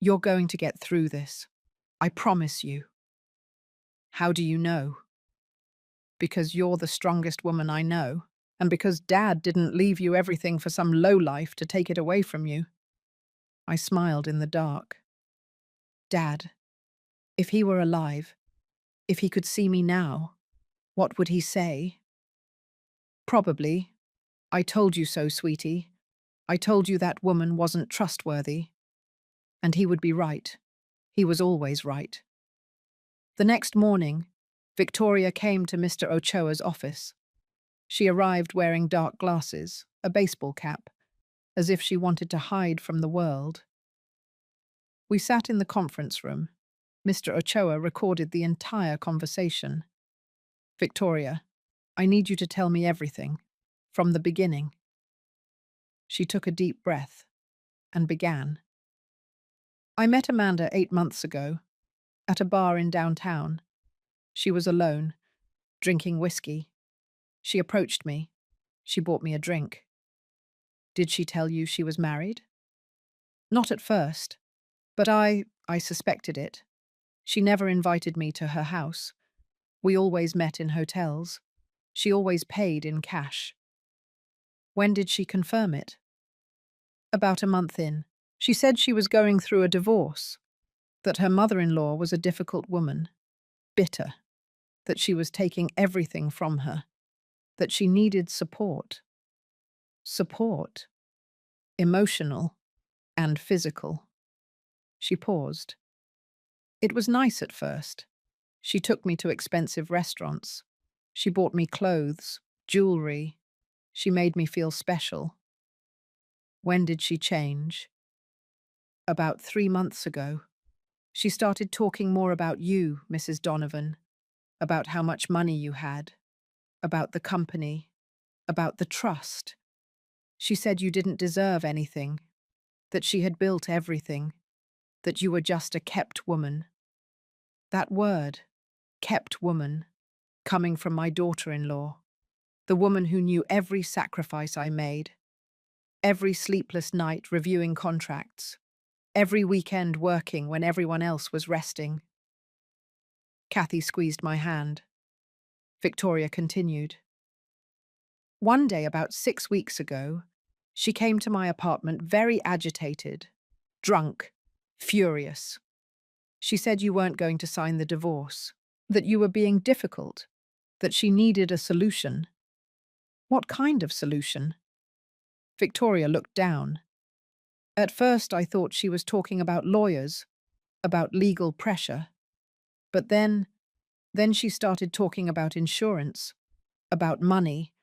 You're going to get through this. I promise you. How do you know? Because you're the strongest woman I know, and because Dad didn't leave you everything for some lowlife to take it away from you. I smiled in the dark. Dad, if he were alive, if he could see me now, what would he say? Probably, I told you so, sweetie. I told you that woman wasn't trustworthy. And he would be right. He was always right. The next morning, Victoria came to Mr. Ochoa's office. She arrived wearing dark glasses, a baseball cap, as if she wanted to hide from the world. We sat in the conference room. Mr. Ochoa recorded the entire conversation. Victoria, I need you to tell me everything, from the beginning. She took a deep breath and began. I met Amanda 8 months ago, at a bar in downtown. She was alone, drinking whiskey. She approached me. She bought me a drink. Did she tell you she was married? Not at first, but I suspected it. She never invited me to her house. We always met in hotels. She always paid in cash. When did she confirm it? About a month in. She said she was going through a divorce, that her mother-in-law was a difficult woman, bitter, that she was taking everything from her, that she needed support. Support. Emotional and physical. She paused. It was nice at first. She took me to expensive restaurants. She bought me clothes, jewelry. She made me feel special. When did she change? About 3 months ago. She started talking more about you, Mrs. Donovan, about how much money you had, about the company, about the trust. She said you didn't deserve anything, that she had built everything, that you were just a kept woman. That word, kept woman, coming from my daughter-in-law, the woman who knew every sacrifice I made, every sleepless night reviewing contracts, every weekend working when everyone else was resting. Kathy squeezed my hand. Victoria continued. One day, about 6 weeks ago, she came to my apartment very agitated, drunk, furious. She said you weren't going to sign the divorce, that you were being difficult, that she needed a solution. What kind of solution? Victoria looked down. At first I thought she was talking about lawyers, about legal pressure. But then she started talking about insurance, about money,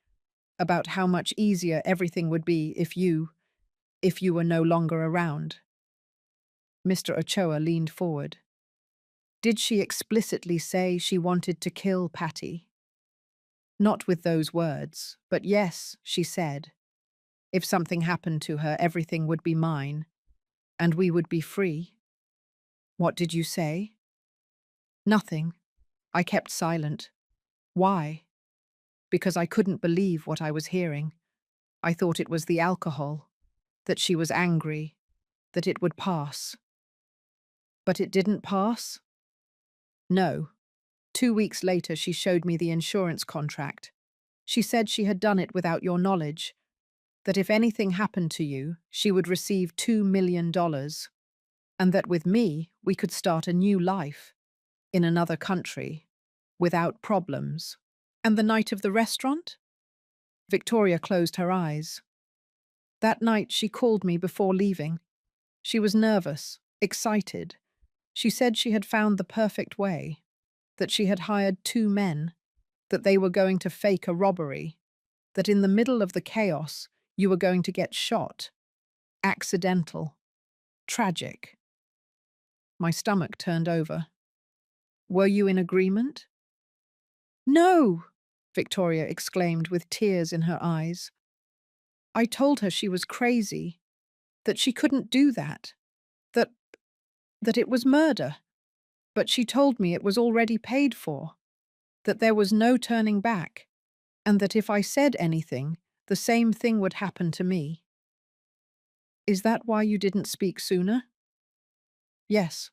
about how much easier everything would be if you were no longer around. Mr. Ochoa leaned forward. Did she explicitly say she wanted to kill Patty? Not with those words, but yes, she said. If something happened to her, everything would be mine, and we would be free. What did you say? Nothing. I kept silent. Why? Because I couldn't believe what I was hearing. I thought it was the alcohol, that she was angry, that it would pass. But it didn't pass? No. 2 weeks later, she showed me the insurance contract. She said she had done it without your knowledge, that if anything happened to you, she would receive $2 million, and that with me, we could start a new life, in another country, without problems. And the night of the restaurant? Victoria closed her eyes. That night she called me before leaving. She was nervous, excited. She said she had found the perfect way, that she had hired 2 men, that they were going to fake a robbery, that in the middle of the chaos you were going to get shot. Accidental. Tragic. My stomach turned over. Were you in agreement? No, Victoria exclaimed with tears in her eyes. I told her she was crazy, that she couldn't do that, that it was murder. But she told me it was already paid for, that there was no turning back, and that if I said anything, the same thing would happen to me. Is that why you didn't speak sooner? Yes,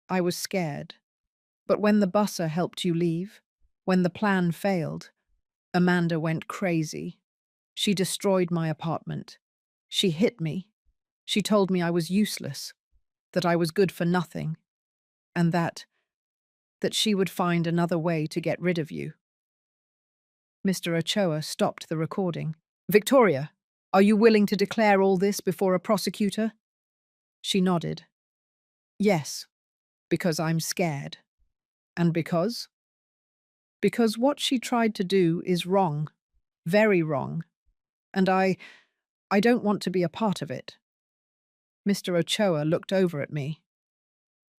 I was scared. But when the busser helped you leave, when the plan failed, Amanda went crazy. She destroyed my apartment. She hit me. She told me I was useless, that I was good for nothing, and that she would find another way to get rid of you. Mr. Ochoa stopped the recording. Victoria, are you willing to declare all this before a prosecutor? She nodded. Yes, because I'm scared. And because? Because what she tried to do is wrong, very wrong, and I don't want to be a part of it. Mr. Ochoa looked over at me.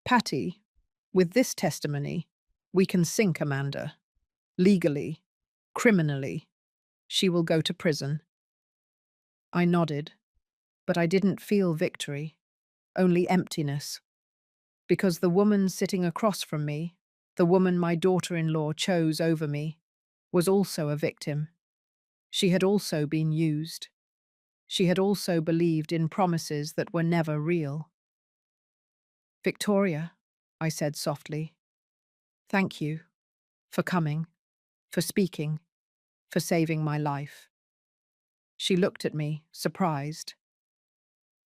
Patty, with this testimony, we can sink Amanda. Legally, criminally. She will go to prison. I nodded, but I didn't feel victory, only emptiness. Because the woman sitting across from me, the woman my daughter-in-law chose over me, was also a victim. She had also been used. She had also believed in promises that were never real. Victoria, I said softly, thank you for coming, for speaking, for saving my life. She looked at me, surprised.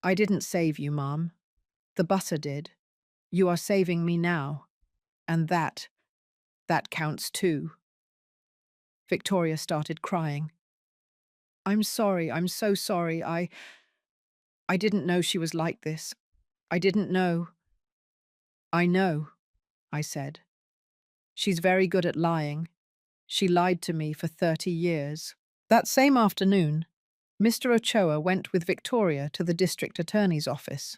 I didn't save you, Mom. The busser did. You are saving me now. And that counts too. Victoria started crying. I'm sorry, I'm so sorry. I didn't know she was like this. I didn't know. I know, I said. She's very good at lying. She lied to me for 30 years. That same afternoon, Mr. Ochoa went with Victoria to the district attorney's office.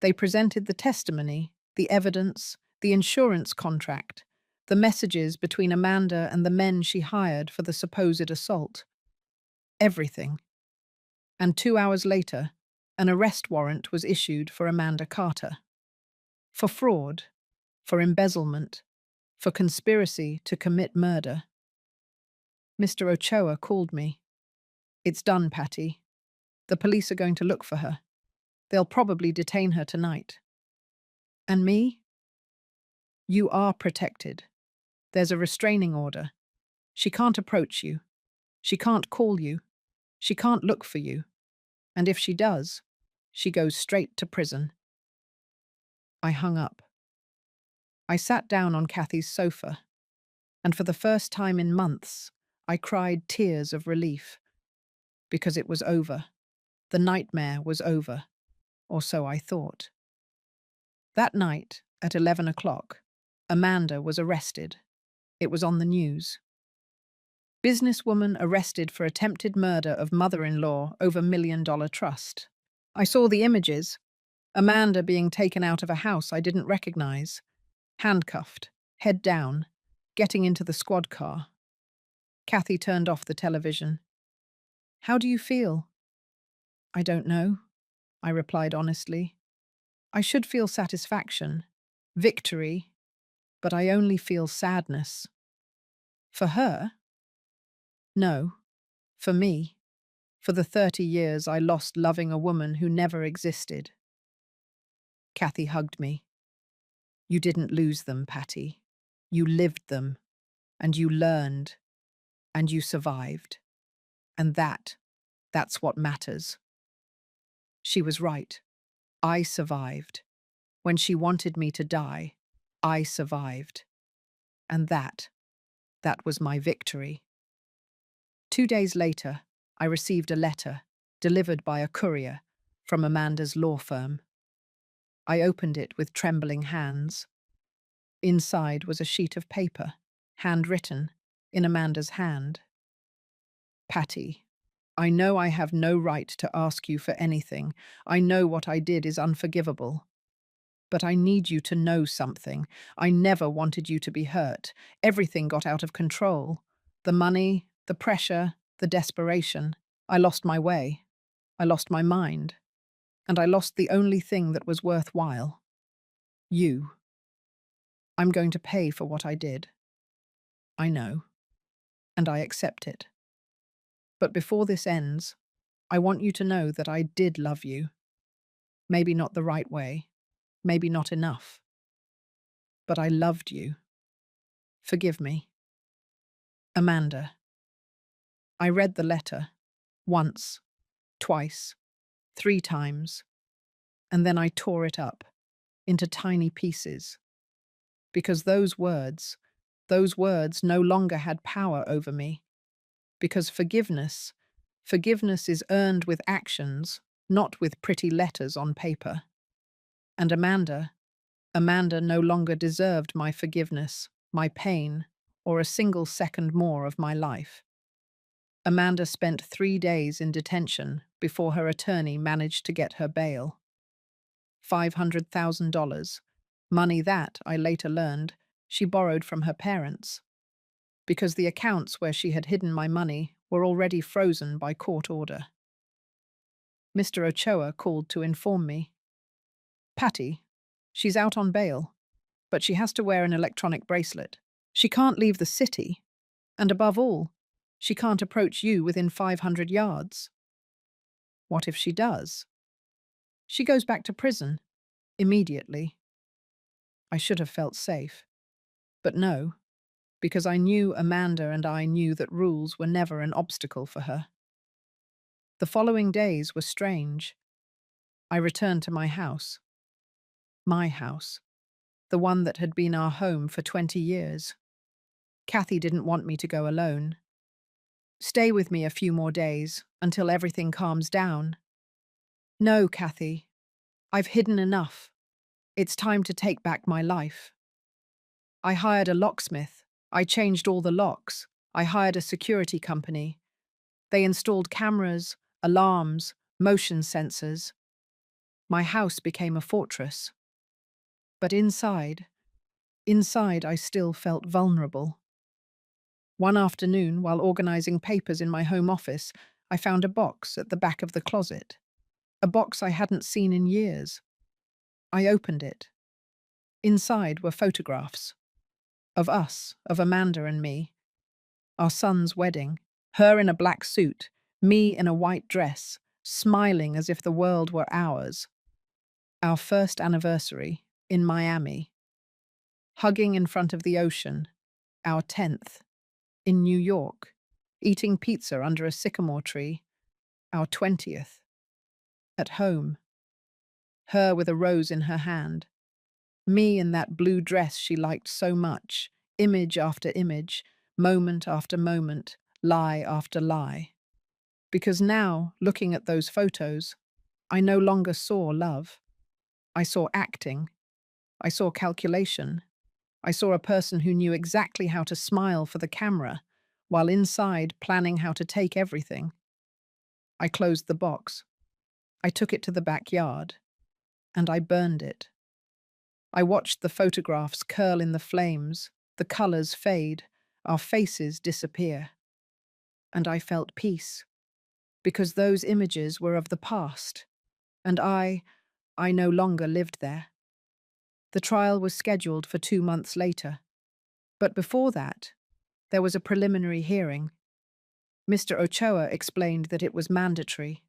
They presented the testimony, the evidence, the insurance contract, the messages between Amanda and the men she hired for the supposed assault. Everything. And 2 hours later, an arrest warrant was issued for Amanda Carter. For fraud, for embezzlement, for conspiracy to commit murder. Mr. Ochoa called me. It's done, Patty. The police are going to look for her. They'll probably detain her tonight. And me? You are protected. There's a restraining order. She can't approach you. She can't call you. She can't look for you. And if she does, she goes straight to prison. I hung up. I sat down on Kathy's sofa, and for the first time in months, I cried tears of relief. Because it was over. The nightmare was over. Or so I thought. That night, at 11 o'clock, Amanda was arrested. It was on the news. Businesswoman arrested for attempted murder of mother-in-law over $1 million trust. I saw the images. Amanda being taken out of a house I didn't recognize. Handcuffed, head down, getting into the squad car. Kathy turned off the television. How do you feel? I don't know, I replied honestly. I should feel satisfaction, victory, but I only feel sadness. For her? No. For me. For the 30 years I lost loving a woman who never existed. Kathy hugged me. You didn't lose them, Patty. You lived them, and you learned, and you survived. And that's what matters. She was right. I survived. When she wanted me to die, I survived. And that was my victory. 2 days later, I received a letter, delivered by a courier, from Amanda's law firm. I opened it with trembling hands. Inside was a sheet of paper, handwritten, in Amanda's hand. Patty, I know I have no right to ask you for anything. I know what I did is unforgivable. But I need you to know something. I never wanted you to be hurt. Everything got out of control. The money, the pressure, the desperation. I lost my way. I lost my mind. And I lost the only thing that was worthwhile. You. I'm going to pay for what I did. I know. And I accept it. But before this ends, I want you to know that I did love you. Maybe not the right way. maybe not enough. But I loved you. Forgive me. Amanda. I read the letter. Once, twice, 3 times. And then I tore it up into tiny pieces. Because those words no longer had power over me. Because forgiveness is earned with actions, not with pretty letters on paper. And Amanda no longer deserved my forgiveness, my pain, or a single second more of my life. Amanda spent 3 days in detention before her attorney managed to get her bail. $500,000, money that, I later learned, she borrowed from her parents, because the accounts where she had hidden my money were already frozen by court order. Mr. Ochoa called to inform me. Patty, she's out on bail, but she has to wear an electronic bracelet. She can't leave the city, and above all, she can't approach you within 500 yards. What if she does? She goes back to prison, immediately. I should have felt safe. But no, because I knew Amanda and I knew that rules were never an obstacle for her. The following days were strange. I returned to my house. My house. The one that had been our home for 20 years. Kathy didn't want me to go alone. Stay with me a few more days, until everything calms down. No, Kathy. I've hidden enough. It's time to take back my life. I hired a locksmith. I changed all the locks. I hired a security company. They installed cameras, alarms, motion sensors. My house became a fortress. But inside I still felt vulnerable. One afternoon, while organizing papers in my home office, I found a box at the back of the closet. A box I hadn't seen in years. I opened it. Inside were photographs. Of us, of Amanda and me. Our son's wedding. Her in a black suit, me in a white dress, smiling as if the world were ours. Our first anniversary, in Miami. Hugging in front of the ocean. Our 10th. In New York. Eating pizza under a sycamore tree. Our 20th. At home. Her with a rose in her hand. Me in that blue dress she liked so much, image after image, moment after moment, lie after lie. Because now, looking at those photos, I no longer saw love. I saw acting. I saw calculation. I saw a person who knew exactly how to smile for the camera, while inside planning how to take everything. I closed the box. I took it to the backyard, and I burned it. I watched the photographs curl in the flames, the colors fade, our faces disappear. And I felt peace, because those images were of the past, and I no longer lived there. The trial was scheduled for 2 months later, but before that, there was a preliminary hearing. Mr. Ochoa explained that it was mandatory.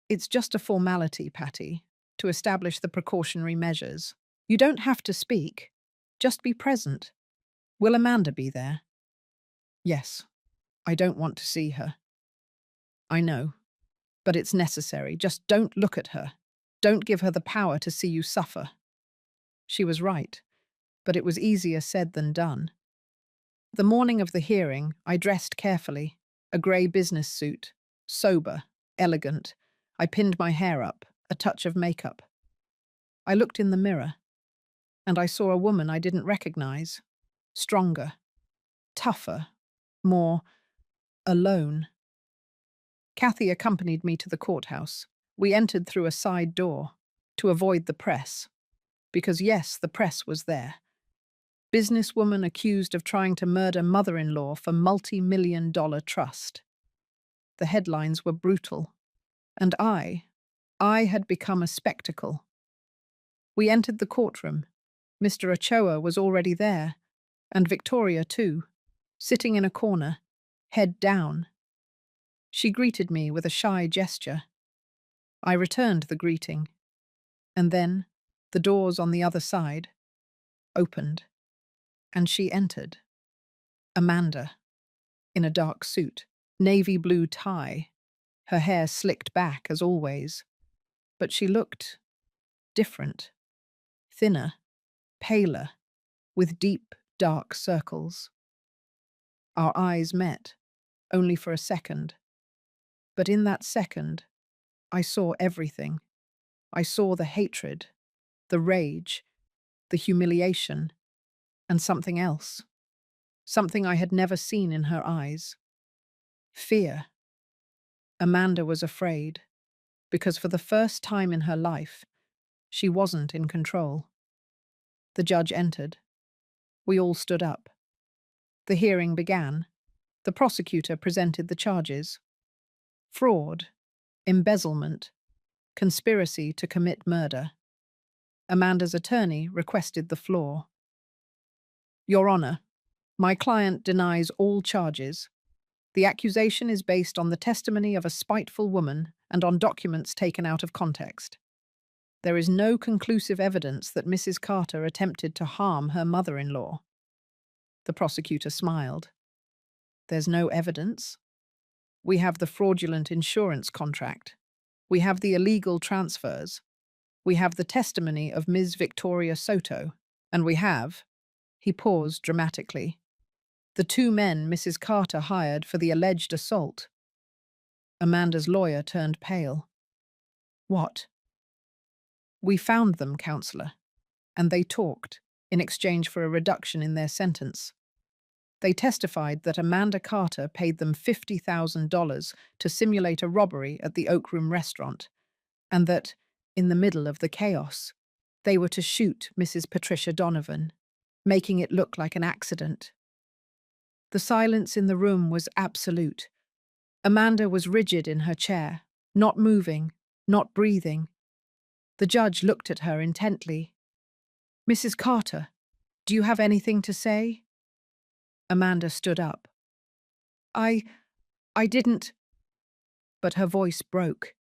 It's just a formality, Patty, to establish the precautionary measures. You don't have to speak. Just be present. Will Amanda be there? Yes. I don't want to see her. I know. But it's necessary. Just don't look at her. Don't give her the power to see you suffer. She was right, but it was easier said than done. The morning of the hearing, I dressed carefully, a grey business suit, sober, elegant. I pinned my hair up, a touch of makeup. I looked in the mirror, and I saw a woman I didn't recognize. Stronger, tougher, more alone. Kathy accompanied me to the courthouse. We entered through a side door, to avoid the press. Because yes, the press was there. Businesswoman accused of trying to murder mother-in-law for multi-million-dollar trust. The headlines were brutal. And I had become a spectacle. We entered the courtroom. Mr. Ochoa was already there, and Victoria too, sitting in a corner, head down. She greeted me with a shy gesture. I returned the greeting. And then The doors on the other side opened, and she entered. Amanda, in a dark suit, navy blue tie, her hair slicked back as always, but she looked different, thinner, paler, with deep, dark circles. Our eyes met, only for a second, but in that second, I saw everything. I saw the hatred, the rage, the humiliation, and something else. Something I had never seen in her eyes. Fear. Amanda was afraid, because for the first time in her life, she wasn't in control. The judge entered. We all stood up. The hearing began. The prosecutor presented the charges: fraud, embezzlement, conspiracy to commit murder. Amanda's attorney requested the floor. Your Honor, my client denies all charges. The accusation is based on the testimony of a spiteful woman and on documents taken out of context. There is no conclusive evidence that Mrs. Carter attempted to harm her mother-in-law. The prosecutor smiled. There's no evidence. We have the fraudulent insurance contract. We have the illegal transfers. We have the testimony of Ms. Victoria Soto. And we have, he paused dramatically, the two men Mrs. Carter hired for the alleged assault. Amanda's lawyer turned pale. What? We found them, Counselor, and they talked, in exchange for a reduction in their sentence. They testified that Amanda Carter paid them $50,000 to simulate a robbery at the Oak Room restaurant, and that, in the middle of the chaos, they were to shoot Mrs. Patricia Donovan, making it look like an accident. The silence in the room was absolute. Amanda was rigid in her chair, not moving, not breathing. The judge looked at her intently. Mrs. Carter, do you have anything to say? Amanda stood up. I didn't. But her voice broke,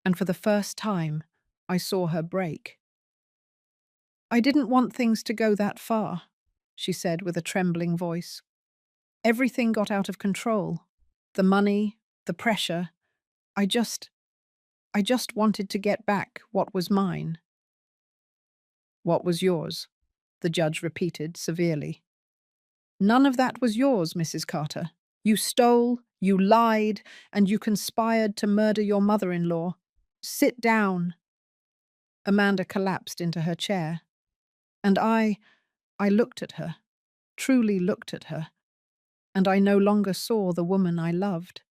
and for the first time, I saw her break. I didn't want things to go that far, she said with a trembling voice. Everything got out of control. The money, the pressure. I just wanted to get back what was mine. What was yours? The judge repeated severely. None of that was yours, Mrs. Carter. You stole, you lied, and you conspired to murder your mother-in-law. Sit down. Amanda collapsed into her chair. And I looked at her, truly looked at her, and I no longer saw the woman I loved.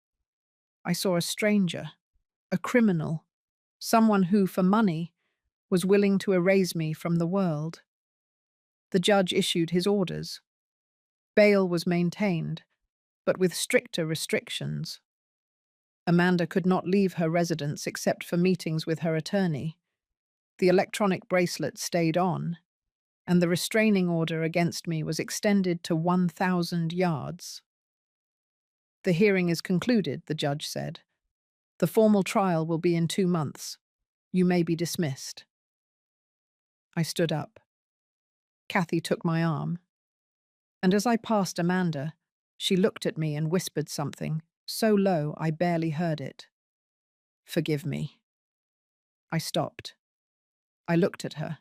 I saw a stranger, a criminal, someone who, for money, was willing to erase me from the world. The judge issued his orders. Bail was maintained, but with stricter restrictions. Amanda could not leave her residence except for meetings with her attorney. The electronic bracelet stayed on, and the restraining order against me was extended to 1,000 yards. The hearing is concluded, the judge said. The formal trial will be in 2 months. You may be dismissed. I stood up. Kathy took my arm. And as I passed Amanda, she looked at me and whispered something, so low I barely heard it. Forgive me. I stopped. I looked at her,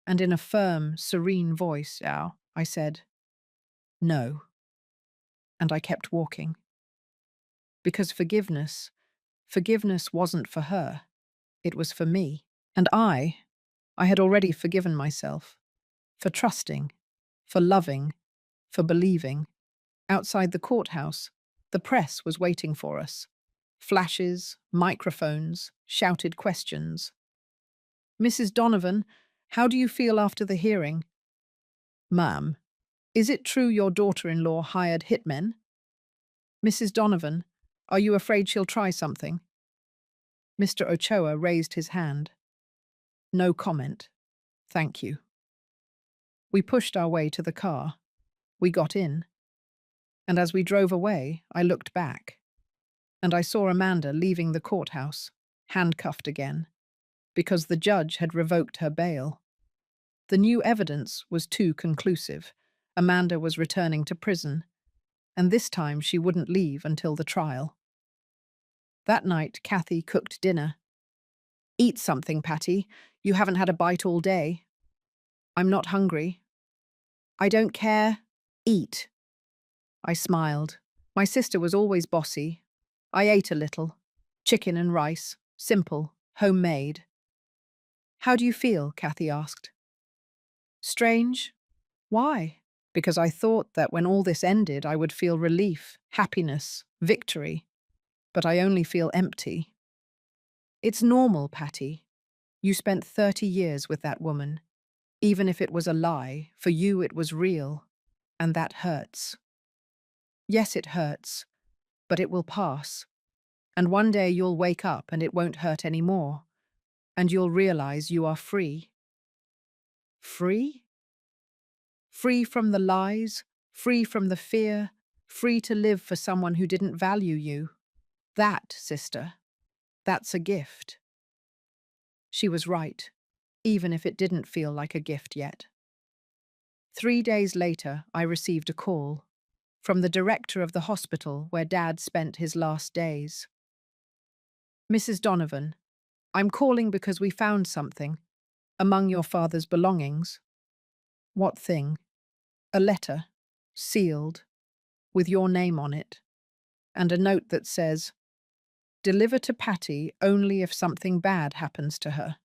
and in a firm, serene voice, I said, no. And I kept walking. Because forgiveness wasn't for her. It was for me. And I had already forgiven myself. For trusting, for loving, for believing. Outside the courthouse, the press was waiting for us. Flashes, microphones, shouted questions. Mrs. Donovan, how do you feel after the hearing? Ma'am, is it true your daughter-in-law hired hitmen? Mrs. Donovan, are you afraid she'll try something? Mr. Ochoa raised his hand. No comment. Thank you. We pushed our way to the car. We got in. And as we drove away, I looked back. And I saw Amanda leaving the courthouse, handcuffed again. because the judge had revoked her bail. The new evidence was too conclusive. Amanda was returning to prison, and this time she wouldn't leave until the trial. That night, Kathy cooked dinner. "Eat something, Patty. You haven't had a bite all day." "I'm not hungry." "I don't care. Eat." I smiled. My sister was always bossy. I ate a little. Chicken and rice. Simple. Homemade. "How do you feel?" Kathy asked. "Strange." "Why?" "Because I thought that when all this ended, I would feel relief, happiness, victory. But I only feel empty." "It's normal, Patty. You spent 30 years with that woman. Even if it was a lie, for you it was real. And that hurts." "Yes, it hurts. But it will pass. And one day you'll wake up and it won't hurt anymore. And you'll realize you are free." "Free?" "Free from the lies, free from the fear, free to live for someone who didn't value you. That, sister, that's a gift." She was right, even if it didn't feel like a gift yet. 3 days later, I received a call from the director of the hospital where Dad spent his last days. "Mrs. Donovan, I'm calling because we found something among your father's belongings." "What thing?" "A letter, sealed, with your name on it, and a note that says, 'Deliver to Patty only if something bad happens to her.'"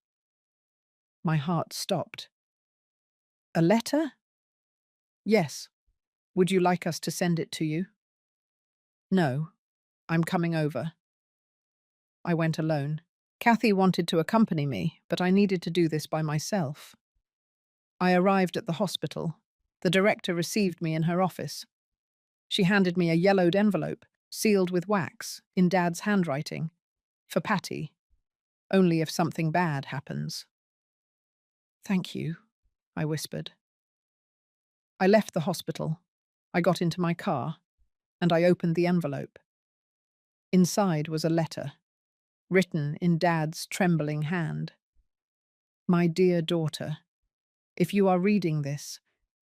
My heart stopped. "A letter?" "Yes. Would you like us to send it to you?" "No. I'm coming over." I went alone. Kathy wanted to accompany me, but I needed to do this by myself. I arrived at the hospital. The director received me in her office. She handed me a yellowed envelope, sealed with wax, in Dad's handwriting. "For Patty. Only if something bad happens." "Thank you," I whispered. I left the hospital. I got into my car, and I opened the envelope. Inside was a letter, written in Dad's trembling hand. "My dear daughter, if you are reading this,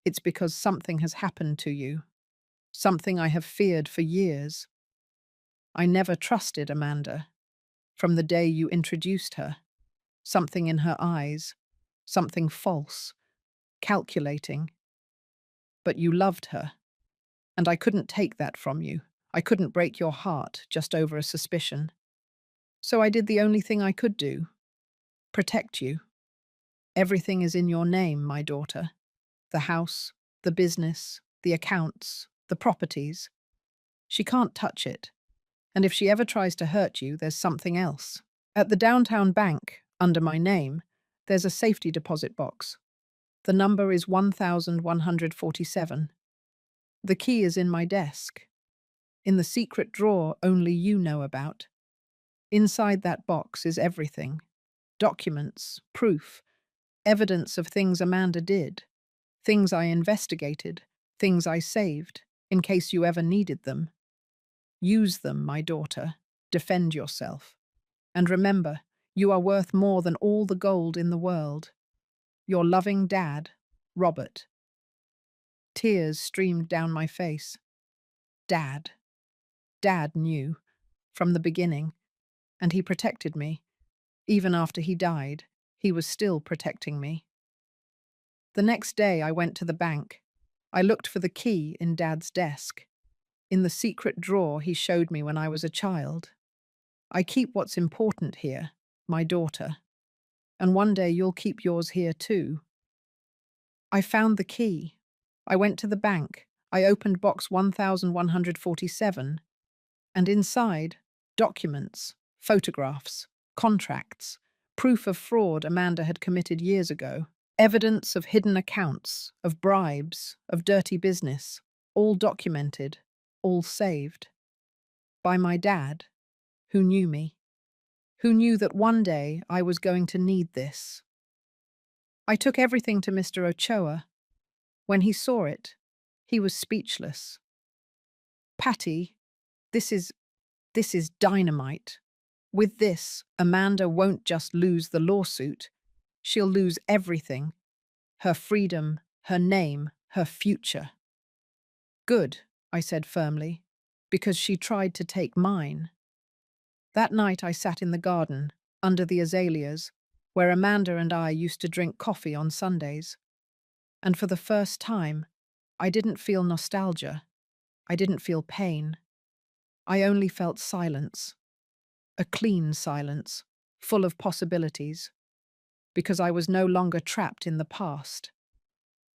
it's because something has happened to you. Something I have feared for years. I never trusted Amanda. From the day you introduced her. Something in her eyes. Something false. Calculating. But you loved her. And I couldn't take that from you. I couldn't break your heart just over a suspicion. So I did the only thing I could do. Protect you. Everything is in your name, my daughter. The house, the business, the accounts, the properties. She can't touch it. And if she ever tries to hurt you, there's something else. At the downtown bank, under my name, there's a safety deposit box. The number is 1147. The key is in my desk, in the secret drawer only you know about. Inside that box is everything. Documents, proof, evidence of things Amanda did, things I investigated, things I saved, in case you ever needed them. Use them, my daughter. Defend yourself. And remember, you are worth more than all the gold in the world. Your loving dad, Robert." Tears streamed down my face. Dad. Dad knew, from the beginning, and he protected me. Even after he died, he was still protecting me. The next day I went to the bank. I looked for the key in Dad's desk, in the secret drawer he showed me when I was a child. I keep what's important here, my daughter, and one day you'll keep yours here too. I found the key. I went to the bank. I opened box 1147, and inside, documents, photographs, contracts, proof of fraud Amanda had committed years ago, evidence of hidden accounts, of bribes, of dirty business, all documented, all saved. By my dad, who knew me, who knew that one day I was going to need this. I took everything to Mr. Ochoa. When he saw it, he was speechless. "Patty, this is dynamite." With this, Amanda won't just lose the lawsuit, she'll lose everything: her freedom, her name, her future. Good, I said firmly, because she tried to take mine. That night I sat in the garden, under the azaleas, where Amanda and I used to drink coffee on Sundays. And for the first time, I didn't feel nostalgia. I didn't feel pain. I only felt silence. A clean silence, full of possibilities. Because I was no longer trapped in the past.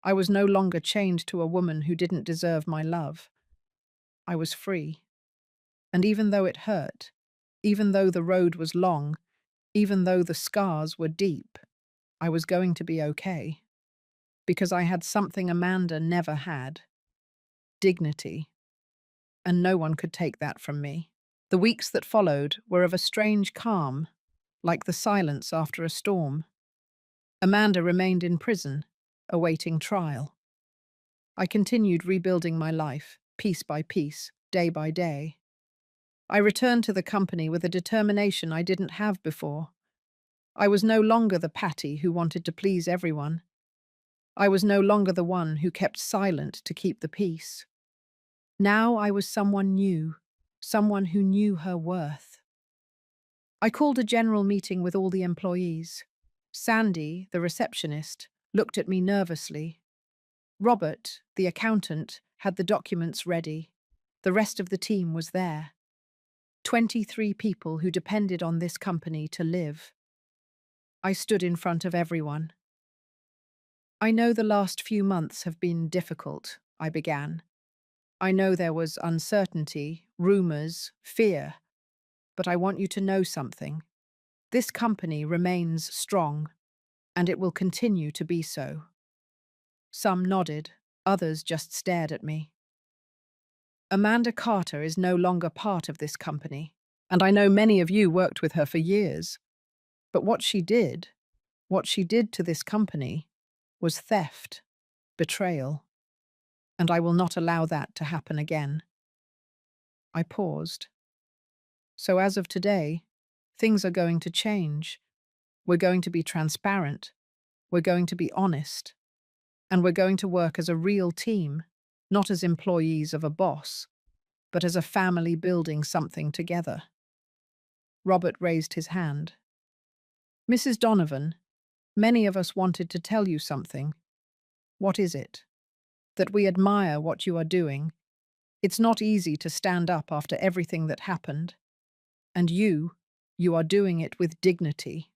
I was no longer chained to a woman who didn't deserve my love. I was free. And even though it hurt, even though the road was long, even though the scars were deep, I was going to be okay. Because I had something Amanda never had: dignity. And no one could take that from me. The weeks that followed were of a strange calm, like the silence after a storm. Amanda remained in prison, awaiting trial. I continued rebuilding my life, piece by piece, day by day. I returned to the company with a determination I didn't have before. I was no longer the Patty who wanted to please everyone. I was no longer the one who kept silent to keep the peace. Now I was someone new, someone who knew her worth. I called a general meeting with all the employees. Sandy, the receptionist, looked at me nervously. Robert, the accountant, had the documents ready. The rest of the team was there. 23 people who depended on this company to live. I stood in front of everyone. I know the last few months have been difficult, I began. I know there was uncertainty, rumors, fear, but I want you to know something. This company remains strong, and it will continue to be so. Some nodded, others just stared at me. Amanda Carter is no longer part of this company, and I know many of you worked with her for years. But what she did to this company, was theft, betrayal, and I will not allow that to happen again. I paused. So as of today, things are going to change. We're going to be transparent. We're going to be honest. And we're going to work as a real team, not as employees of a boss, but as a family building something together. Robert raised his hand. Mrs. Donovan, many of us wanted to tell you something. What is it? That we admire what you are doing. It's not easy to stand up after everything that happened. And you are doing it with dignity.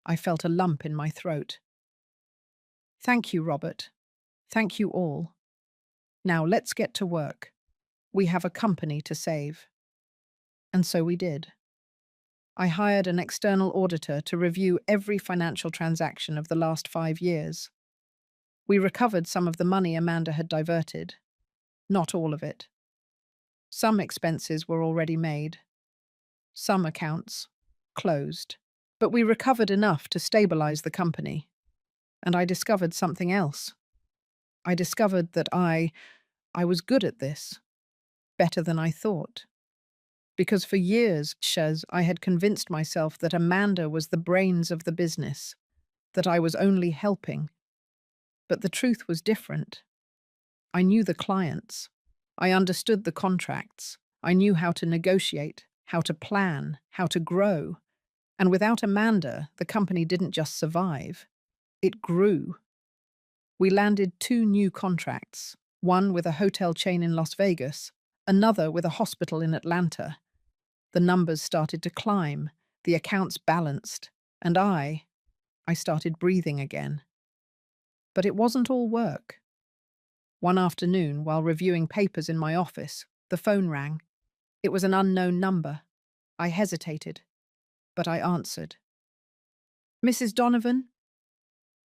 I felt a lump in my throat. Thank you, Robert. Thank you all. Now let's get to work. We have a company to save. And so we did. I hired an external auditor to review every financial transaction of the last 5 years. We recovered some of the money Amanda had diverted. Not all of it. Some expenses were already made. Some accounts closed. But we recovered enough to stabilize the company. And I discovered something else. I discovered that I was good at this. Better than I thought. Because for years, Shez, I had convinced myself that Amanda was the brains of the business, that I was only helping. But the truth was different. I knew the clients. I understood the contracts. I knew how to negotiate, how to plan, how to grow. And without Amanda, the company didn't just survive. It grew. We landed 2 new contracts, one with a hotel chain in Las Vegas, another with a hospital in Atlanta. The numbers started to climb, the accounts balanced, and I started breathing again. But it wasn't all work. One afternoon, while reviewing papers in my office, the phone rang. It was an unknown number. I hesitated, but I answered. Mrs. Donovan?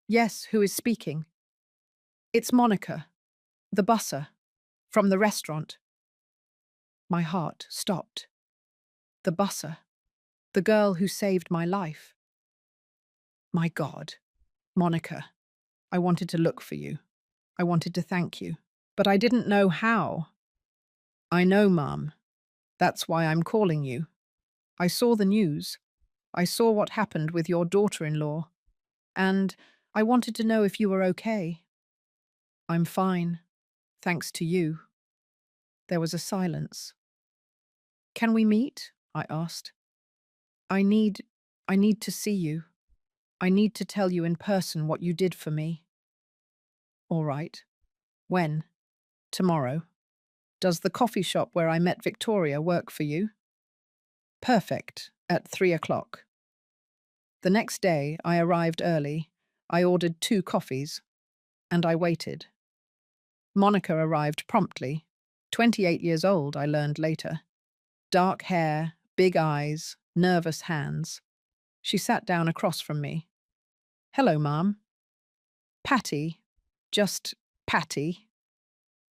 Yes, who is speaking? It's Monica, the busser, from the restaurant. My heart stopped. The busser, the girl who saved my life. My God, Monica, I wanted to look for you. I wanted to thank you, but I didn't know how. I know, Mum. That's why I'm calling you. I saw the news. I saw what happened with your daughter-in-law. And I wanted to know if you were okay. I'm fine, thanks to you. There was a silence. Can we meet? I asked. I need, I need to see you. I need to tell you in person what you did for me. All right. When? Tomorrow. Does the coffee shop where I met Victoria work for you? Perfect, at 3 o'clock. The next day, I arrived early. I ordered 2 coffees, and I waited. Monica arrived promptly. 28 years old, I learned later. Dark hair, big eyes, nervous hands. She sat down across from me. Hello, Mom. Patty. Just Patty.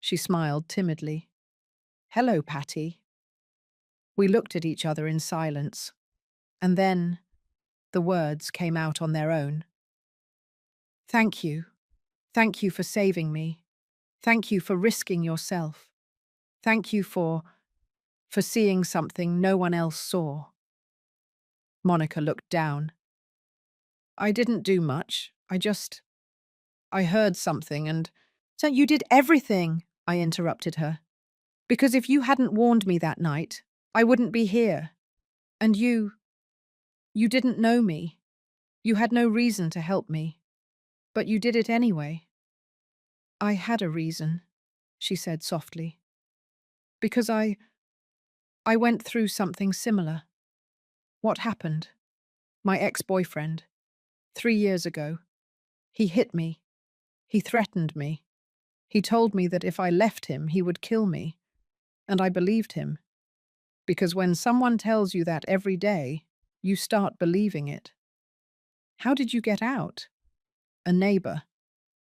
She smiled timidly. Hello, Patty. We looked at each other in silence, and then the words came out on their own. Thank you. Thank you for saving me. Thank you for risking yourself. Thank you for seeing something no one else saw. Monica looked down. I didn't do much. I heard something and... So you did everything, I interrupted her. Because if you hadn't warned me that night, I wouldn't be here. And you didn't know me. You had no reason to help me. But you did it anyway. I had a reason, she said softly. Because I went through something similar. What happened? My ex-boyfriend, 3 years ago. He hit me. He threatened me. He told me that if I left him, he would kill me. And I believed him. Because when someone tells you that every day, you start believing it. How did you get out? A neighbor,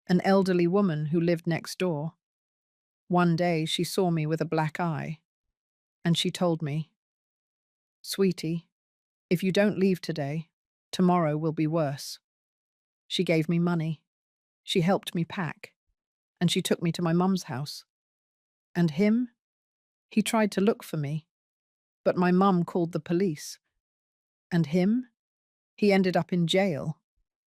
an elderly woman who lived next door. One day she saw me with a black eye, and she told me, Sweetie, if you don't leave today, tomorrow will be worse. She gave me money. She helped me pack, and she took me to my mum's house. And him? He tried to look for me, but my mum called the police. And him? He ended up in jail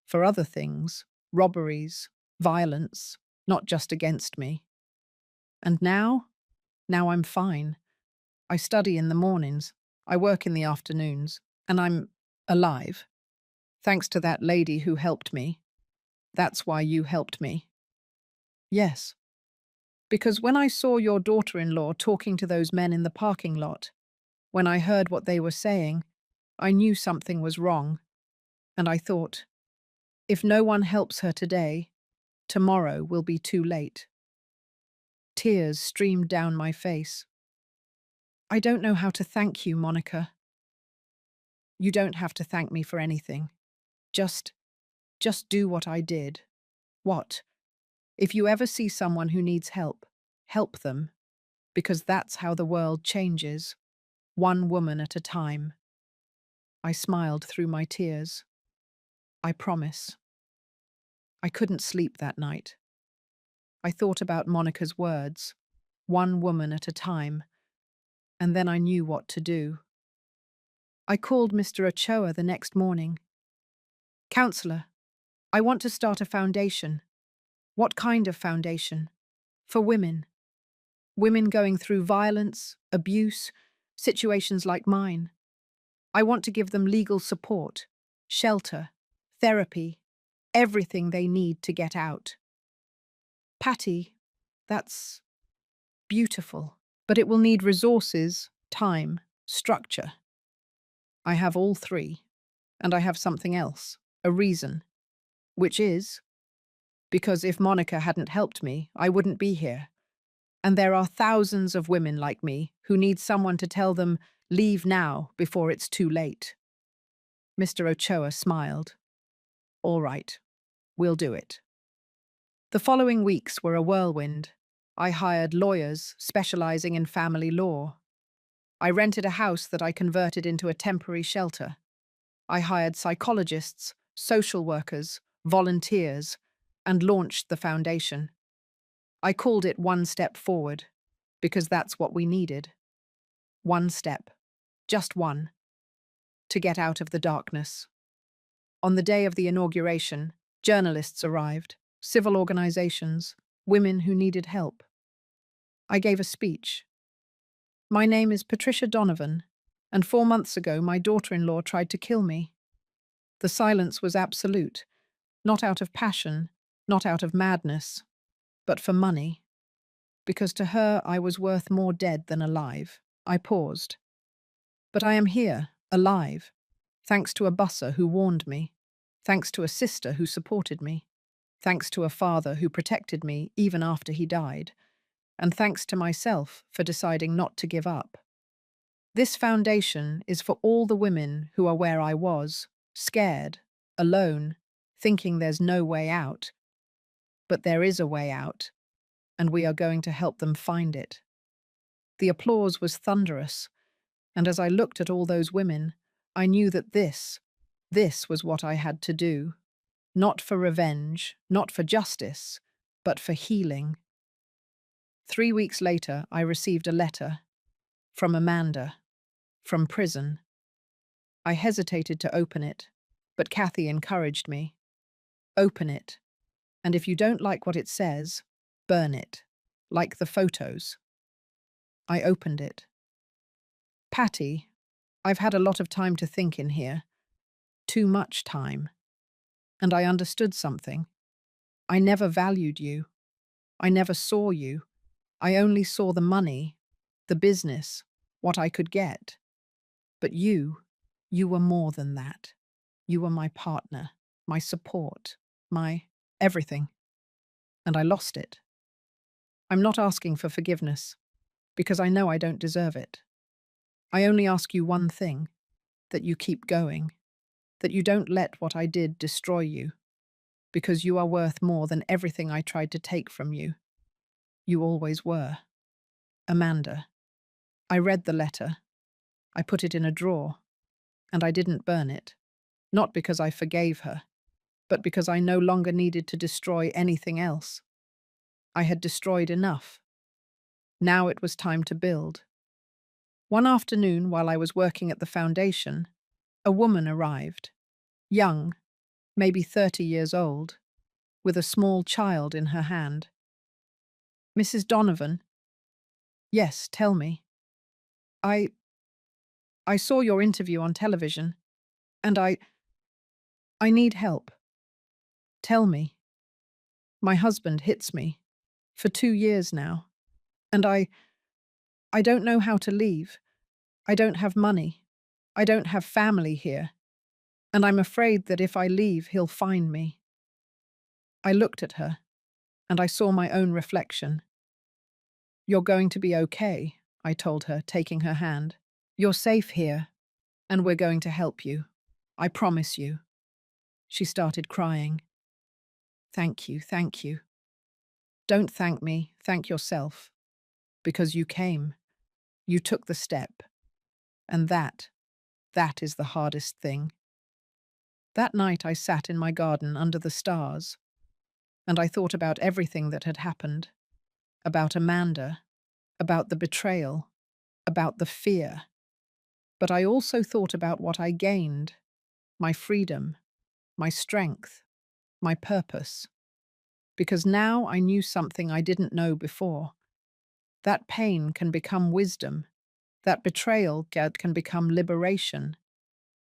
for other things, robberies, violence, not just against me. And now? Now I'm fine. I study in the mornings, I work in the afternoons, and I'm alive. Thanks to that lady who helped me. That's why you helped me. Yes. Because when I saw your daughter-in-law talking to those men in the parking lot, when I heard what they were saying, I knew something was wrong. And I thought, if no one helps her today, tomorrow will be too late. Tears streamed down my face. I don't know how to thank you, Monica. You don't have to thank me for anything. Just do what I did. What? If you ever see someone who needs help, help them. Because that's how the world changes, one woman at a time. I smiled through my tears. I promise. I couldn't sleep that night. I thought about Monica's words, one woman at a time, and then I knew what to do. I called Mr. Ochoa the next morning. Counselor, I want to start a foundation. What kind of foundation? For women. Women going through violence, abuse, situations like mine. I want to give them legal support, shelter, therapy, everything they need to get out. Patty, that's beautiful, but it will need resources, time, structure. I have all three, and I have something else, a reason, which is because if Monica hadn't helped me, I wouldn't be here. And there are thousands of women like me who need someone to tell them, leave now before it's too late. Mr. Ochoa smiled. All right, we'll do it. The following weeks were a whirlwind. I hired lawyers specializing in family law. I rented a house that I converted into a temporary shelter. I hired psychologists, social workers, volunteers, and launched the foundation. I called it One Step Forward, because that's what we needed. One step. Just one. to get out of the darkness. On the day of the inauguration, journalists arrived, civil organizations, women who needed help. I gave a speech. My name is Patricia Donovan, and 4 months ago my daughter-in-law tried to kill me. The silence was absolute, not out of passion, not out of madness, but for money. Because to her I was worth more dead than alive. I paused. But I am here, alive, thanks to a busser who warned me, thanks to a sister who supported me, thanks to a father who protected me even after he died, and thanks to myself for deciding not to give up. This foundation is for all the women who are where I was, scared, alone, thinking there's no way out. But there is a way out, and we are going to help them find it. The applause was thunderous, and as I looked at all those women, I knew that this was what I had to do. Not for revenge, not for justice, but for healing. 3 weeks later, I received a letter from Amanda, from prison. I hesitated to open it, but Kathy encouraged me. Open it, and if you don't like what it says, burn it, like the photos. I opened it. Patty, I've had a lot of time to think in here. Too much time. And I understood something. I never valued you. I never saw you. I only saw the money, the business, what I could get. But you were more than that. You were my partner, my support, my everything. And I lost it. I'm not asking for forgiveness, because I know I don't deserve it. I only ask you one thing, that you keep going, that you don't let what I did destroy you, because you are worth more than everything I tried to take from you. You always were. Amanda. I read the letter. I put it in a drawer, and I didn't burn it, not because I forgave her, but because I no longer needed to destroy anything else. I had destroyed enough. Now it was time to build. One afternoon, while I was working at the foundation, a woman arrived, young, maybe 30 years old, with a small child in her hand. Mrs. Donovan? Yes, tell me. I saw your interview on television, and I need help. Tell me. My husband hits me, for 2 years now, and I don't know how to leave. I don't have money. I don't have family here, and I'm afraid that if I leave, he'll find me. I looked at her, and I saw my own reflection. You're going to be okay, I told her, taking her hand. You're safe here, and we're going to help you. I promise you. She started crying. Thank you, thank you. Don't thank me, thank yourself. Because you came. You took the step. And that is the hardest thing. That night I sat in my garden under the stars, and I thought about everything that had happened. About Amanda, about the betrayal, about the fear. But I also thought about what I gained, my freedom, my strength, my purpose. Because now I knew something I didn't know before. That pain can become wisdom, that betrayal can become liberation,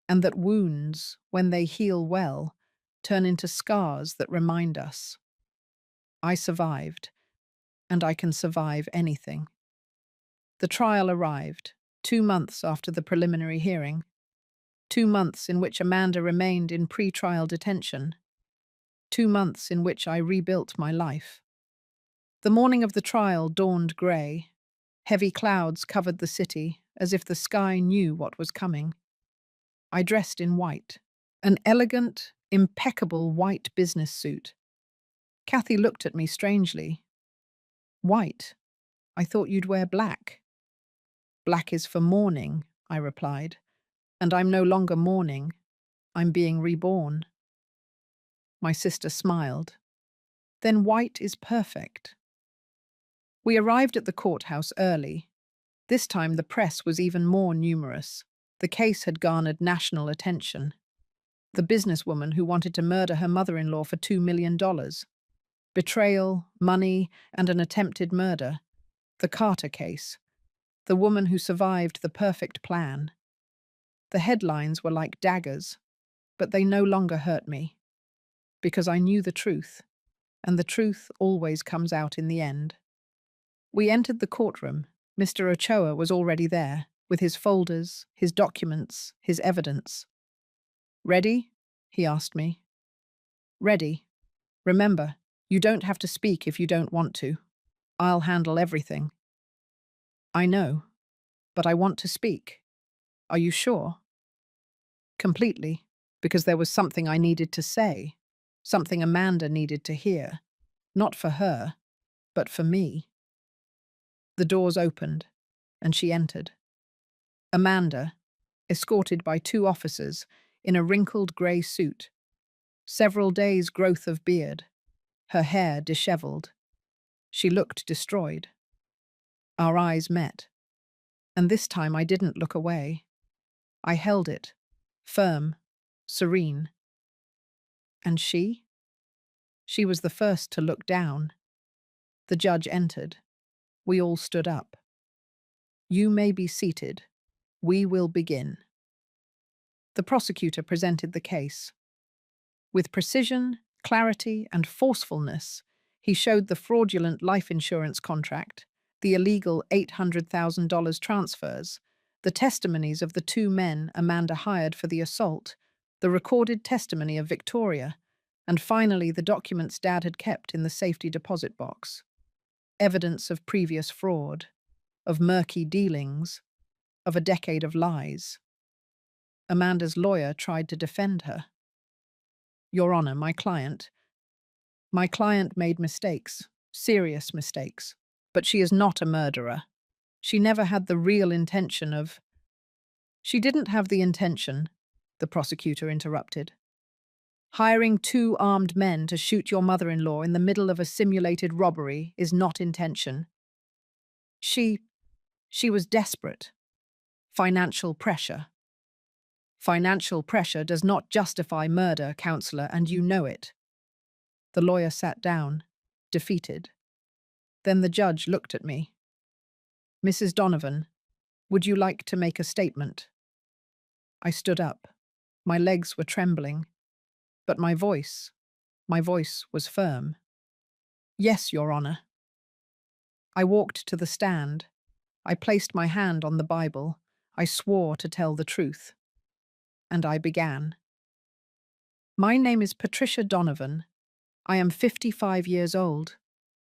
and that wounds, when they heal well, turn into scars that remind us. I survived, and I can survive anything. The trial arrived, 2 months after the preliminary hearing. 2 months in which Amanda remained in pre-trial detention. 2 months in which I rebuilt my life. The morning of the trial dawned grey. Heavy clouds covered the city, as if the sky knew what was coming. I dressed in white, an elegant, impeccable white business suit. Kathy looked at me strangely. White? I thought you'd wear black. Black is for mourning, I replied, and I'm no longer mourning. I'm being reborn. My sister smiled. Then white is perfect. We arrived at the courthouse early. This time the press was even more numerous. The case had garnered national attention. The businesswoman who wanted to murder her mother-in-law for $2 million. Betrayal, money, and an attempted murder. The Carter case. The woman who survived the perfect plan. The headlines were like daggers, but they no longer hurt me, because I knew the truth, and the truth always comes out in the end. We entered the courtroom. Mr. Ochoa was already there, with his folders, his documents, his evidence. "Ready?" he asked me. "Ready. Remember, you don't have to speak if you don't want to. I'll handle everything." "I know, but I want to speak." "Are you sure?" "Completely, because there was something I needed to say, something Amanda needed to hear. Not for her, but for me." The doors opened, and she entered. Amanda, escorted by 2 officers in a wrinkled grey suit, several days' growth of beard, her hair dishevelled. She looked destroyed. Our eyes met, and this time I didn't look away. I held it, firm, serene. And she? She was the first to look down. The judge entered. We all stood up. "You may be seated. We will begin." The prosecutor presented the case. With precision, clarity, and forcefulness, he showed the fraudulent life insurance contract, the illegal $800,000 transfers, the testimonies of the 2 men Amanda hired for the assault, the recorded testimony of Victoria, and finally the documents Dad had kept in the safety deposit box. Evidence of previous fraud, of murky dealings, of a decade of lies. Amanda's lawyer tried to defend her. "Your Honor, my client made mistakes, serious mistakes, but she is not a murderer. She never had the real intention of—" "She didn't have the intention," the prosecutor interrupted. "Hiring 2 armed men to shoot your mother-in-law in the middle of a simulated robbery is not intention. She was desperate. Financial pressure. Financial pressure does not justify murder, counselor, and you know it." The lawyer sat down, defeated. Then the judge looked at me. "Mrs. Donovan, would you like to make a statement?" I stood up. My legs were trembling, but my voice was firm. "Yes, Your Honor." I walked to the stand. I placed my hand on the Bible. I swore to tell the truth. And I began. "My name is Patricia Donovan. I am 55 years old,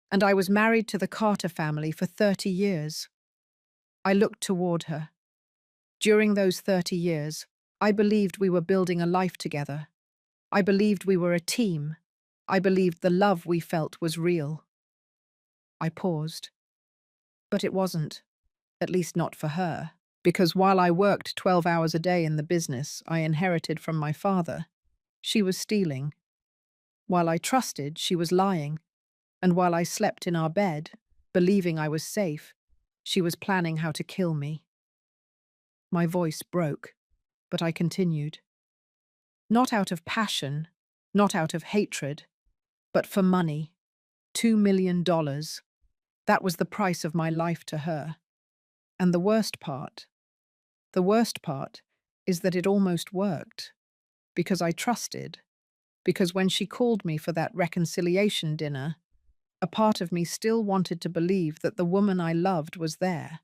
and I was married to the Carter family for 30 years. I looked toward her. During those 30 years, I believed we were building a life together. I believed we were a team. I believed the love we felt was real." I paused. But it wasn't, at least not for her, because while I worked 12 hours a day in the business I inherited from my father, she was stealing. While I trusted, she was lying. And while I slept in our bed, believing I was safe, she was planning how to kill me. My voice broke, but I continued. Not out of passion, not out of hatred, but for money. $2 million. That was the price of my life to her. And the worst part is that it almost worked. Because I trusted. Because when she called me for that reconciliation dinner, a part of me still wanted to believe that the woman I loved was there,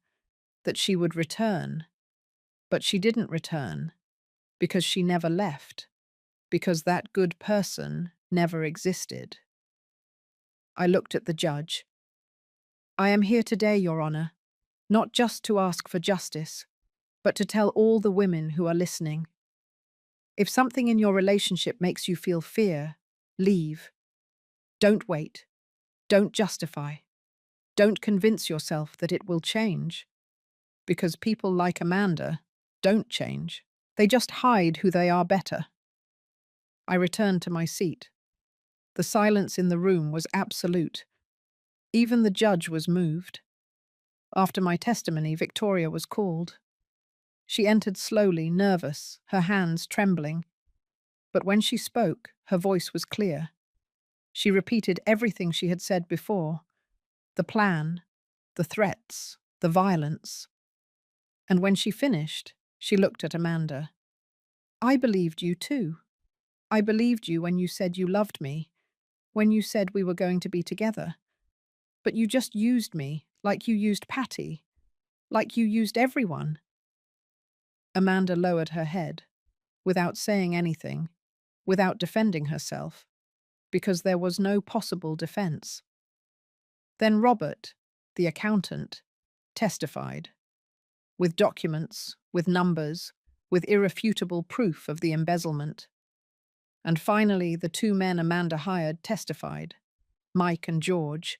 that she would return. But she didn't return, because she never left, because that good person never existed. I looked at the judge. "I am here today, Your Honor, not just to ask for justice, but to tell all the women who are listening. If something in your relationship makes you feel fear, leave. Don't wait. Don't justify. Don't convince yourself that it will change. Because people like Amanda don't change. They just hide who they are better." I returned to my seat. The silence in the room was absolute. Even the judge was moved. After my testimony, Victoria was called. She entered slowly, nervous, her hands trembling. But when she spoke, her voice was clear. She repeated everything she had said before: the plan, the threats, the violence. And when she finished, she looked at Amanda. I believed you too. I believed you when you said you loved me, when you said we were going to be together. But you just used me, like you used Patty, like you used everyone. Amanda lowered her head, without saying anything, without defending herself, because there was no possible defense. Then Robert, the accountant, testified, with documents, with numbers, with irrefutable proof of the embezzlement. And finally, the two men Amanda hired testified, Mike and George,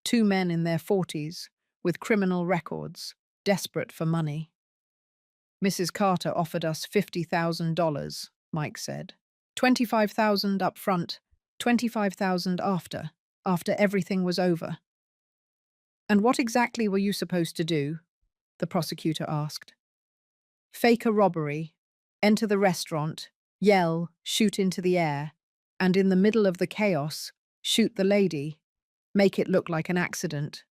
two men in their 40s, with criminal records, desperate for money. Mrs. Carter offered us $50,000, Mike said. 25,000 up front, 25,000 after everything was over. And what exactly were you supposed to do? The prosecutor asked. Fake a robbery, enter the restaurant, yell, shoot into the air, and in the middle of the chaos, shoot the lady, make it look like an accident.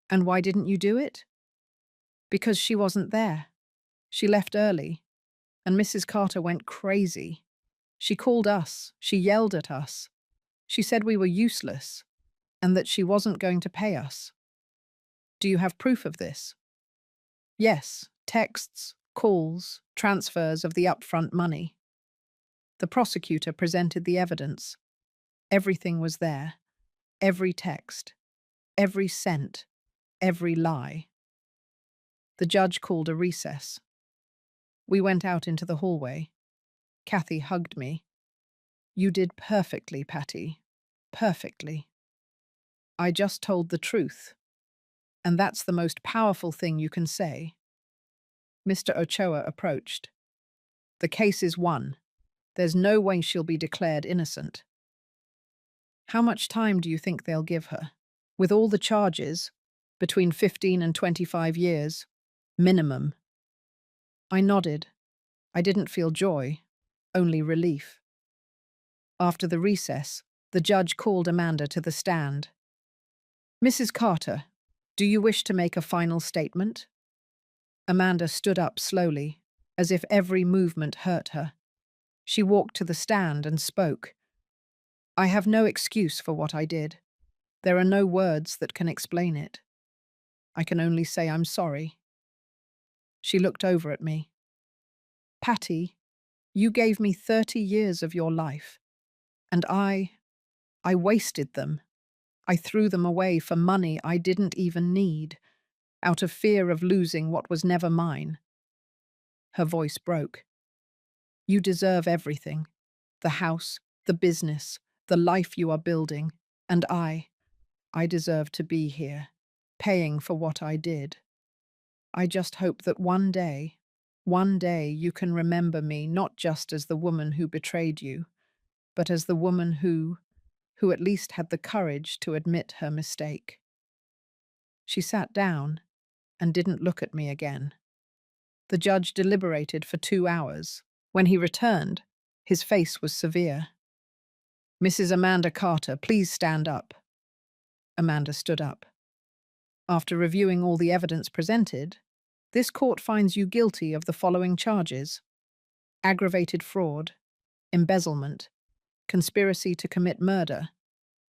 And why didn't you do it? Because she wasn't there. She left early, and Mrs. Carter went crazy. She called us, she yelled at us. She said we were useless, and that she wasn't going to pay us. Do you have proof of this? Yes, texts, calls, transfers of the upfront money. The prosecutor presented the evidence. Everything was there. Every text, every cent, every lie. The judge called a recess. We went out into the hallway. Kathy hugged me. You did perfectly, Patty. Perfectly. I just told the truth. And that's the most powerful thing you can say. Mr. Ochoa approached. The case is won. There's no way she'll be declared innocent. How much time do you think they'll give her? With all the charges, between 15 and 25 years, minimum. I nodded. I didn't feel joy, only relief. After the recess, the judge called Amanda to the stand. Mrs. Carter, do you wish to make a final statement? Amanda stood up slowly, as if every movement hurt her. She walked to the stand and spoke. I have no excuse for what I did. There are no words that can explain it. I can only say I'm sorry. She looked over at me. Patty, you gave me 30 years of your life, and I wasted them. I threw them away for money I didn't even need, out of fear of losing what was never mine. Her voice broke. You deserve everything. The house, the business, the life you are building, and I deserve to be here, paying for what I did. I just hope that one day you can remember me not just as the woman who betrayed you, but as the woman who at least had the courage to admit her mistake. She sat down and didn't look at me again. The judge deliberated for 2 hours. When he returned, his face was severe. Mrs. Amanda Carter, please stand up. Amanda stood up. After reviewing all the evidence presented, this court finds you guilty of the following charges: aggravated fraud, embezzlement, conspiracy to commit murder,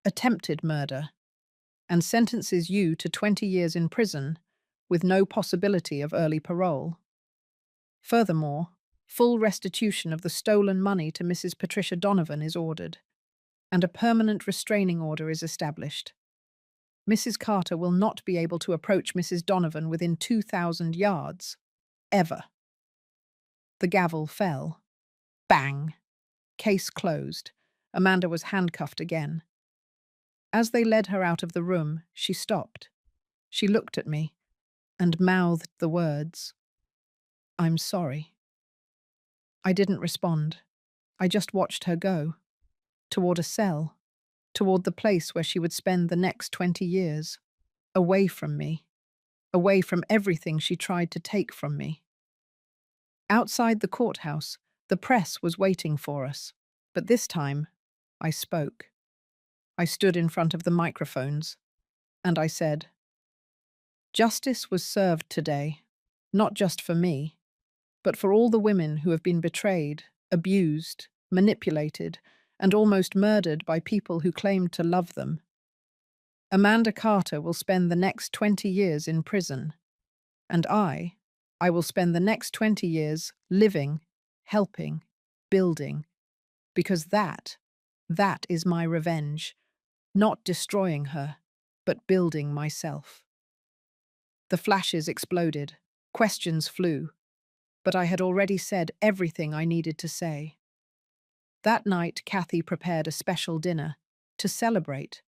attempted murder, and sentences you to 20 years in prison with no possibility of early parole. Furthermore, full restitution of the stolen money to Mrs. Patricia Donovan is ordered, and a permanent restraining order is established. Mrs. Carter will not be able to approach Mrs. Donovan within 2,000 yards, ever. The gavel fell. Bang! Case closed. Amanda was handcuffed again. As they led her out of the room, she stopped. She looked at me and mouthed the words, I'm sorry. I didn't respond. I just watched her go, toward a cell, toward the place where she would spend the next 20 years, away from me, away from everything she tried to take from me. Outside the courthouse, the press was waiting for us. But this time, I spoke. I stood in front of the microphones, and I said, "Justice was served today, not just for me, but for all the women who have been betrayed, abused, manipulated, and almost murdered by people who claimed to love them. Amanda Carter will spend the next 20 years in prison, and I will spend the next 20 years living, helping, building, because that is my revenge, not destroying her, but building myself." The flashes exploded, questions flew, but I had already said everything I needed to say. That night, Kathy prepared a special dinner to celebrate.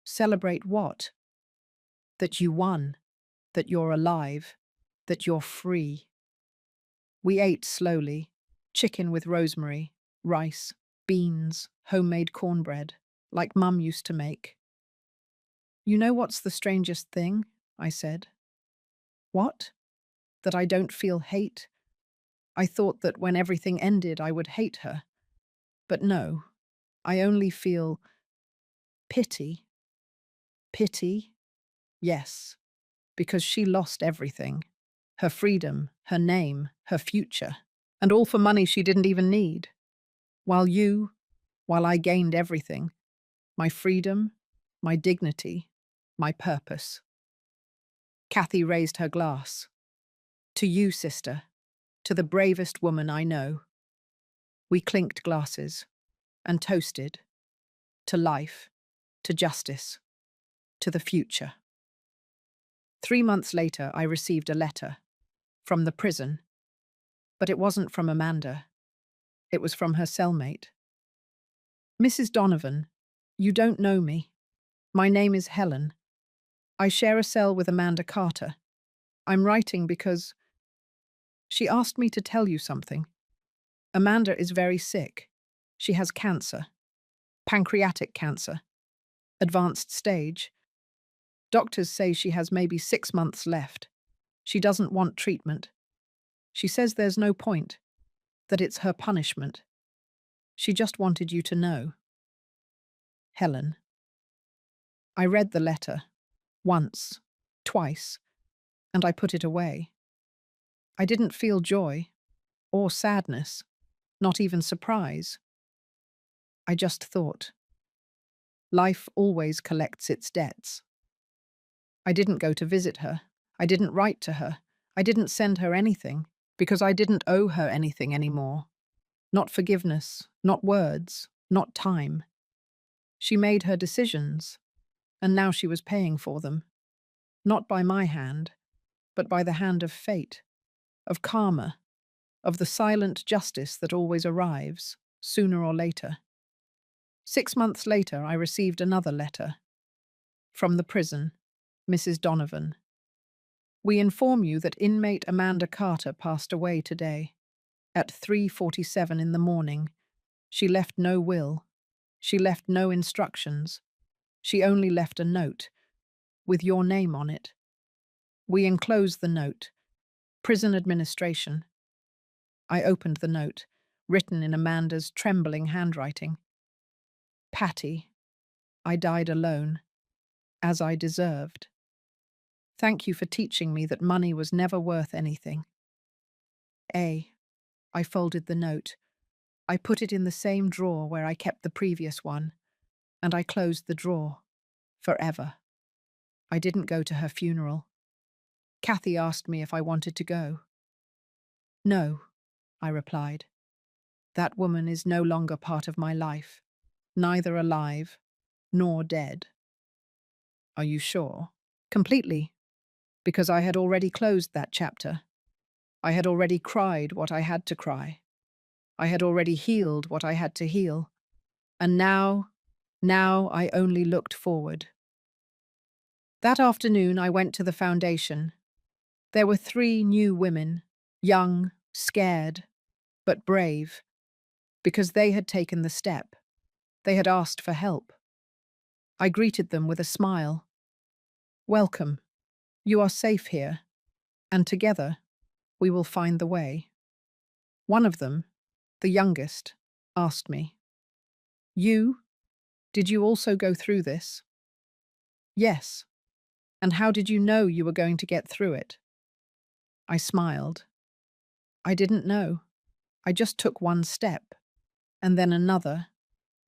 Celebrate what? That you won, that you're alive, that you're free. We ate slowly, chicken with rosemary, rice, beans, homemade cornbread, like Mum used to make. "You know what's the strangest thing?" I said. "What?" "That I don't feel hate. I thought that when everything ended I would hate her. But no, I only feel pity." "Pity?" "Yes, because she lost everything. Her freedom, her name, her future, and all for money she didn't even need. While I gained everything, my freedom, my dignity, my purpose." Kathy raised her glass. "To you, sister, to the bravest woman I know." We clinked glasses and toasted to life, to justice, to the future. 3 months later, I received a letter from the prison, but it wasn't from Amanda. It was from her cellmate. "Mrs. Donovan, you don't know me. My name is Helen. I share a cell with Amanda Carter. I'm writing because she asked me to tell you something. Amanda is very sick. She has cancer, pancreatic cancer, advanced stage. Doctors say she has maybe 6 months left. She doesn't want treatment. She says there's no point, that it's her punishment. She just wanted you to know." Helen. I read the letter, once, twice, and I put it away. I didn't feel joy, or sadness, not even surprise. I just thought, life always collects its debts. I didn't go to visit her. I didn't write to her. I didn't send her anything, because I didn't owe her anything anymore. Not forgiveness, not words, not time. She made her decisions, and now she was paying for them. Not by my hand, but by the hand of fate, of karma, of the silent justice that always arrives, sooner or later. 6 months later, I received another letter. From the prison, Mrs. Donovan. "We inform you that inmate Amanda Carter passed away today. At 3:47 in the morning. She left no will. She left no instructions. She only left a note, with your name on it. We enclose the note. Prison administration." I opened the note, written in Amanda's trembling handwriting. "Patty, I died alone, as I deserved. Thank you for teaching me that money was never worth anything. A." I folded the note. I put it in the same drawer where I kept the previous one, and I closed the drawer. Forever. I didn't go to her funeral. Kathy asked me if I wanted to go. "No," I replied. "That woman is no longer part of my life, neither alive nor dead." "Are you sure?" "Completely, because I had already closed that chapter. I had already cried what I had to cry. I had already healed what I had to heal. And now I only looked forward." That afternoon, I went to the foundation. There were 3 new women, young, scared, but brave, because they had taken the step. They had asked for help. I greeted them with a smile. "Welcome. You are safe here, and together we will find the way." One of them, the youngest, asked me, "You? Did you also go through this?" "Yes. And how did you know you were going to get through it?" I smiled. "I didn't know. I just took one step, and then another,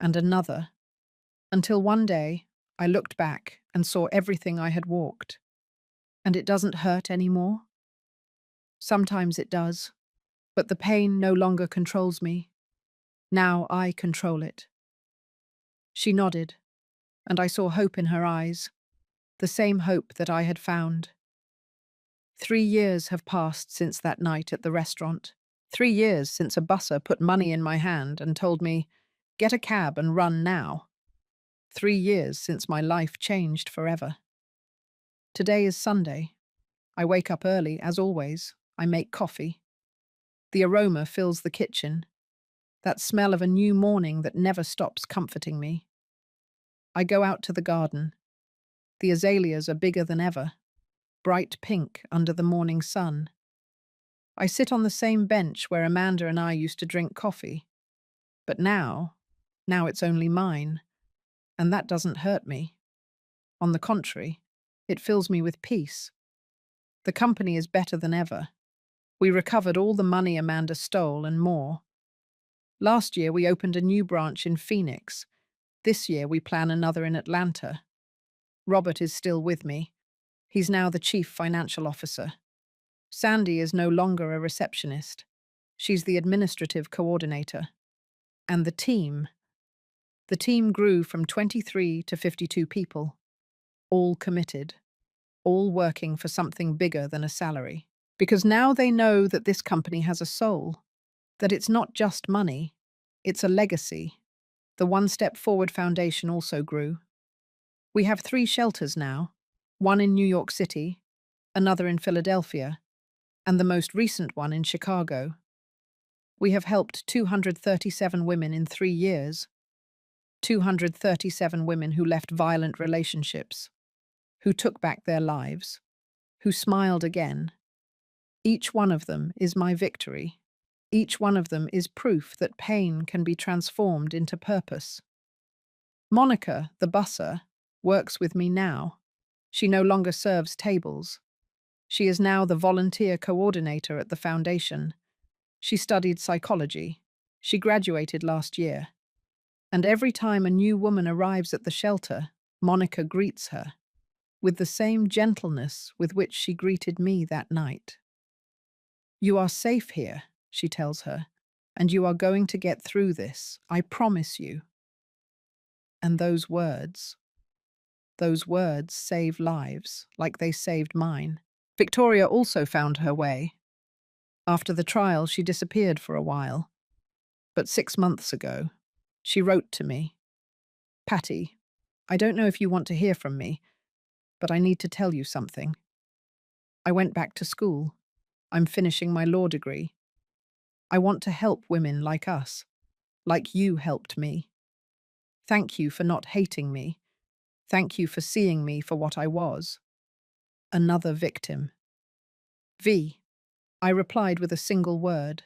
and another, until one day I looked back and saw everything I had walked. And it doesn't hurt anymore? Sometimes it does, but the pain no longer controls me. Now I control it." She nodded, and I saw hope in her eyes, the same hope that I had found. 3 years have passed since that night at the restaurant. 3 years since a busser put money in my hand and told me, "Get a cab and run now." 3 years since my life changed forever. Today is Sunday. I wake up early, as always. I make coffee. The aroma fills the kitchen, that smell of a new morning that never stops comforting me. I go out to the garden. The azaleas are bigger than ever, bright pink under the morning sun. I sit on the same bench where Amanda and I used to drink coffee. But now it's only mine, and that doesn't hurt me. On the contrary, it fills me with peace. The company is better than ever. We recovered all the money Amanda stole and more. Last year we opened a new branch in Phoenix. This year we plan another in Atlanta. Robert is still with me. He's now the chief financial officer. Sandy is no longer a receptionist. She's the administrative coordinator. And the team. The team grew from 23 to 52 people, all committed, all working for something bigger than a salary. Because now they know that this company has a soul, that it's not just money, it's a legacy. The One Step Forward Foundation also grew. We have 3 shelters now, one in New York City, another in Philadelphia, and the most recent one in Chicago. We have helped 237 women in 3 years, 237 women who left violent relationships, who took back their lives, who smiled again. Each one of them is my victory. Each one of them is proof that pain can be transformed into purpose. Monica, the busser, works with me now. She no longer serves tables. She is now the volunteer coordinator at the foundation. She studied psychology. She graduated last year. And every time a new woman arrives at the shelter, Monica greets her with the same gentleness with which she greeted me that night. "You are safe here," she tells her, "and you are going to get through this, I promise you." And those words save lives, like they saved mine. Victoria also found her way. After the trial, she disappeared for a while. But 6 months ago, she wrote to me, "Patty, I don't know if you want to hear from me, but I need to tell you something. I went back to school. I'm finishing my law degree. I want to help women like us, like you helped me. Thank you for not hating me. Thank you for seeing me for what I was. Another victim." V. I replied with a single word.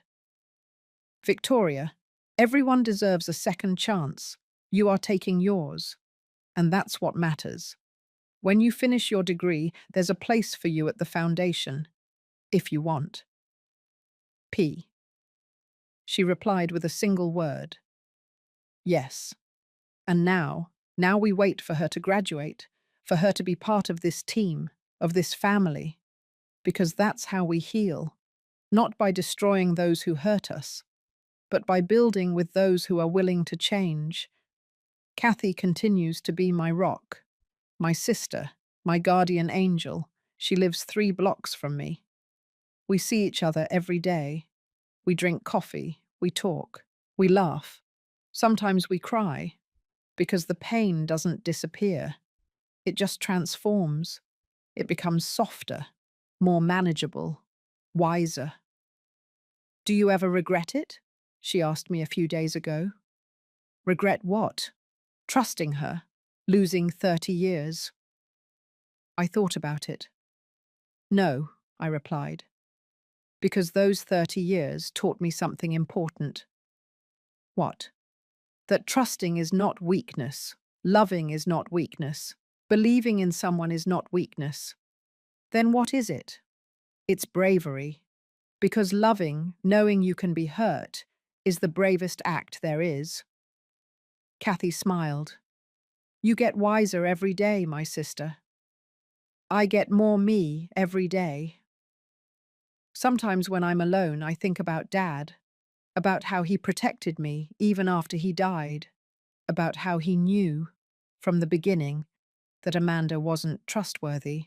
"Victoria, everyone deserves a second chance. You are taking yours. And that's what matters. When you finish your degree, there's a place for you at the foundation, if you want." P. She replied with a single word. "Yes." And now we wait for her to graduate, for her to be part of this team, of this family, because that's how we heal, not by destroying those who hurt us, but by building with those who are willing to change. Kathy continues to be my rock, my sister, my guardian angel. She lives 3 blocks from me. We see each other every day. We drink coffee, we talk, we laugh. Sometimes we cry, because the pain doesn't disappear. It just transforms. It becomes softer, more manageable, wiser. "Do you ever regret it?" she asked me a few days ago. Regret what? Trusting her, losing 30 years. I thought about it. "No," I replied. Because those 30 years taught me something important. What? That trusting is not weakness, loving is not weakness, believing in someone is not weakness. Then what is it? It's bravery. Because loving, knowing you can be hurt, is the bravest act there is. Kathy smiled. You get wiser every day, my sister. I get more me every day. Sometimes when I'm alone, I think about Dad, about how he protected me even after he died, about how he knew from the beginning that Amanda wasn't trustworthy.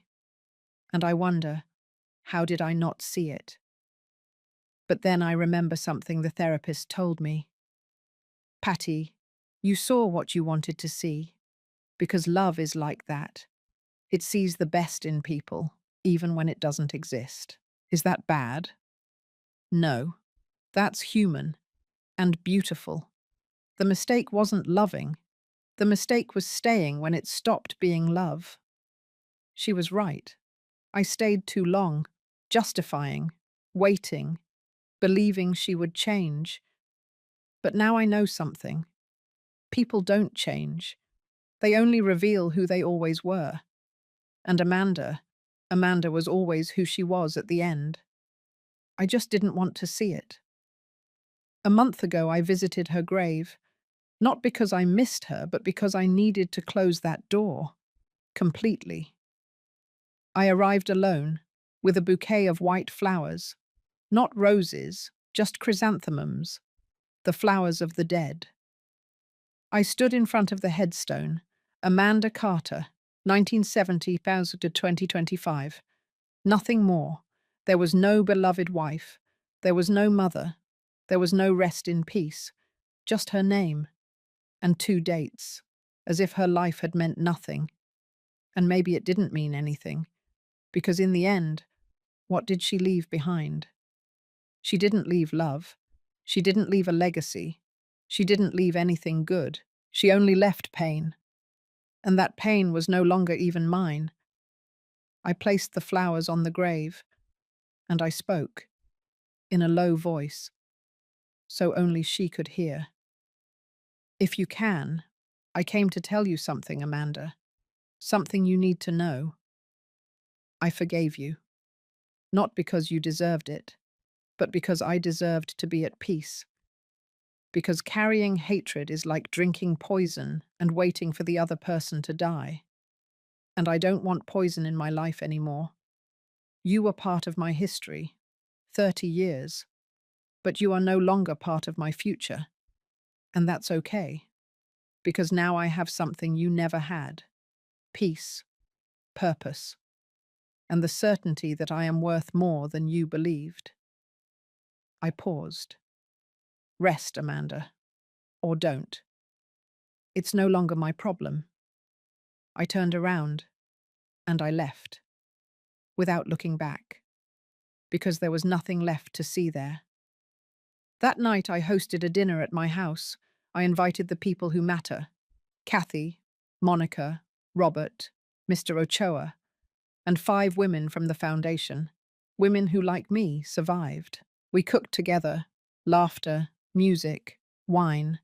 And I wonder, how did I not see it? But then I remember something the therapist told me. Patty, you saw what you wanted to see, because love is like that. It sees the best in people, even when it doesn't exist. Is that bad? No. That's human and beautiful. The mistake wasn't loving. The mistake was staying when it stopped being love. She was right. I stayed too long, justifying, waiting, believing she would change. But now I know something. People don't change. They only reveal who they always were. And Amanda was always who she was at the end. I just didn't want to see it. A month ago, I visited her grave, not because I missed her, but because I needed to close that door completely. I arrived alone, with a bouquet of white flowers, not roses, just chrysanthemums, the flowers of the dead. I stood in front of the headstone, Amanda Carter, 1970 to 2025. Nothing more. There was no beloved wife. There was no mother. There was no rest in peace. Just her name. And 2 dates. As if her life had meant nothing. And maybe it didn't mean anything. Because in the end, what did she leave behind? She didn't leave love. She didn't leave a legacy. She didn't leave anything good. She only left pain. And that pain was no longer even mine. I placed the flowers on the grave, and I spoke, in a low voice, so only she could hear. If you can, I came to tell you something, Amanda. Something you need to know. I forgave you. Not because you deserved it, but because I deserved to be at peace. Because carrying hatred is like drinking poison and waiting for the other person to die. And I don't want poison in my life anymore. You were part of my history, 30 years, but you are no longer part of my future. And that's okay, because now I have something you never had: peace, purpose, and the certainty that I am worth more than you believed. I paused. Rest, Amanda, or don't. It's no longer my problem. I turned around, and I left, without looking back, because there was nothing left to see there. That night I hosted a dinner at my house. I invited the people who matter: Kathy, Monica, Robert, Mr. Ochoa, and 5 women from the foundation, women who, like me, survived. We cooked together, laughter, music, wine.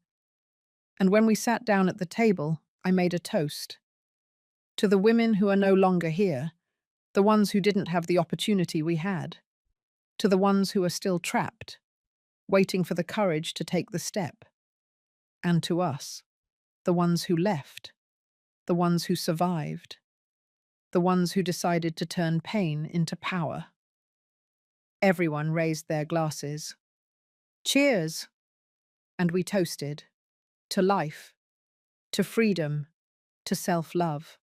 And when we sat down at the table, I made a toast. To the women who are no longer here, the ones who didn't have the opportunity we had. To the ones who are still trapped, waiting for the courage to take the step. And to us, the ones who left, the ones who survived, the ones who decided to turn pain into power. Everyone raised their glasses. Cheers! And we toasted. To life, to freedom, to self-love.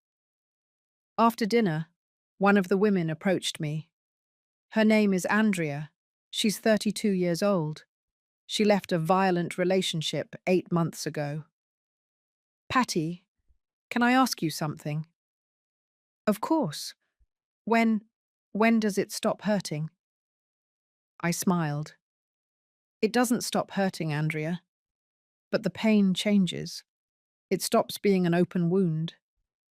After dinner, one of the women approached me. Her name is Andrea. She's 32 years old. She left a violent relationship 8 months ago. Patty, can I ask you something? Of course. When does it stop hurting? I smiled. It doesn't stop hurting, Andrea. But the pain changes. It stops being an open wound,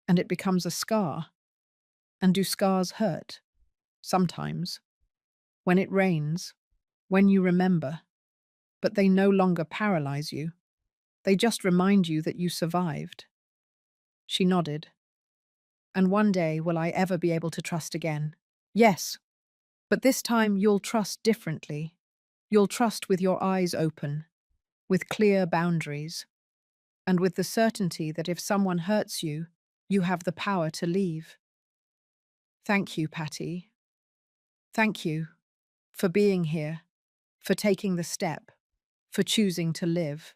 and it becomes a scar. And do scars hurt? Sometimes. when it rains, when you remember, but they no longer paralyze you. They just remind you that you survived. She nodded. And one day will I ever be able to trust again? Yes, but this time you'll trust differently. You'll trust with your eyes open, with clear boundaries, and with the certainty that if someone hurts you, you have the power to leave. Thank you, Patty. Thank you for being here, for taking the step, for choosing to live.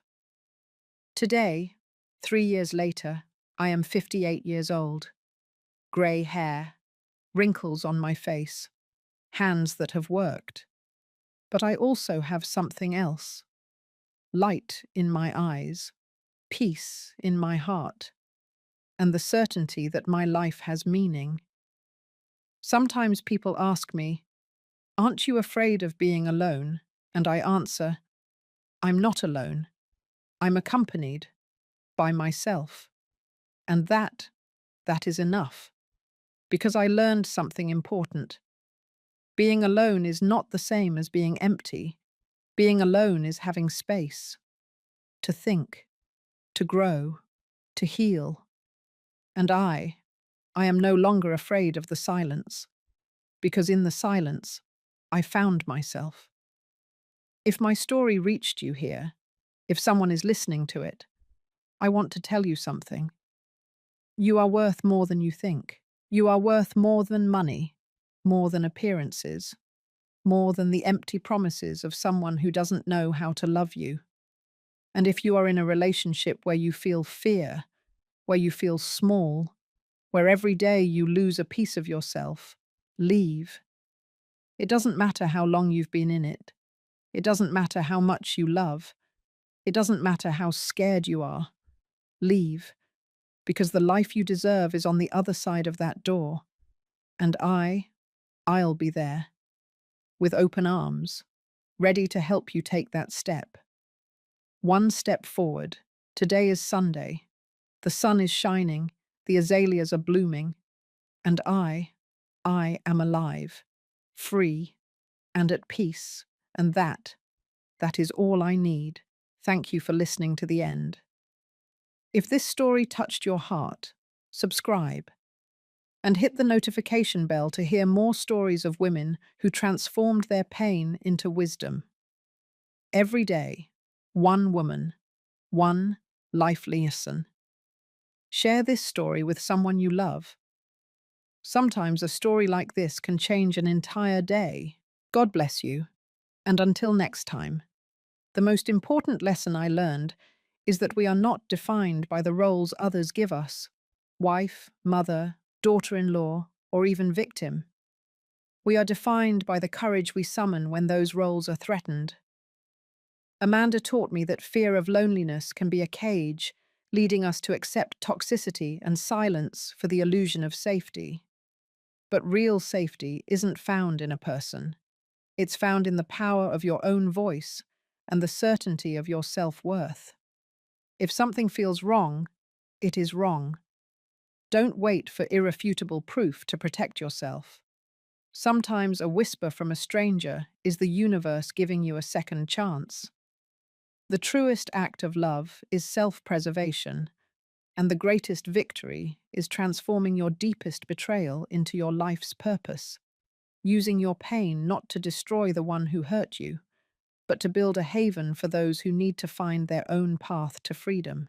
Today, 3 years later, I am 58 years old, grey hair, wrinkles on my face, hands that have worked. But I also have something else: light in my eyes, peace in my heart, and the certainty that my life has meaning. Sometimes people ask me, "Aren't you afraid of being alone?" And I answer, "I'm not alone. I'm accompanied by myself." And that is enough, because I learned something important. Being alone is not the same as being empty. Being alone is having space to think, to grow, to heal. And I am no longer afraid of the silence, because in the silence, I found myself. If my story reached you here, if someone is listening to it, I want to tell you something. You are worth more than you think. You are worth more than money, more than appearances, more than the empty promises of someone who doesn't know how to love you. And if you are in a relationship where you feel fear, where you feel small, where every day you lose a piece of yourself, leave. It doesn't matter how long you've been in it. It doesn't matter how much you love. It doesn't matter how scared you are. Leave, because the life you deserve is on the other side of that door. And I'll be there, with open arms, ready to help you take that step. One step forward. Today is Sunday. The sun is shining, the azaleas are blooming, and I am alive, free, and at peace, and that is all I need. Thank you for listening to the end. If this story touched your heart, subscribe and hit the notification bell to hear more stories of women who transformed their pain into wisdom. Every day, one woman, one life lesson. Share this story with someone you love. Sometimes a story like this can change an entire day. God bless you, and until next time. The most important lesson I learned is that we are not defined by the roles others give us: wife, mother, daughter-in-law, or even victim. We are defined by the courage we summon when those roles are threatened. Amanda taught me that fear of loneliness can be a cage, leading us to accept toxicity and silence for the illusion of safety. But real safety isn't found in a person. It's found in the power of your own voice and the certainty of your self-worth. If something feels wrong, it is wrong. Don't wait for irrefutable proof to protect yourself. Sometimes a whisper from a stranger is the universe giving you a second chance. The truest act of love is self-preservation, and the greatest victory is transforming your deepest betrayal into your life's purpose, using your pain not to destroy the one who hurt you, but to build a haven for those who need to find their own path to freedom.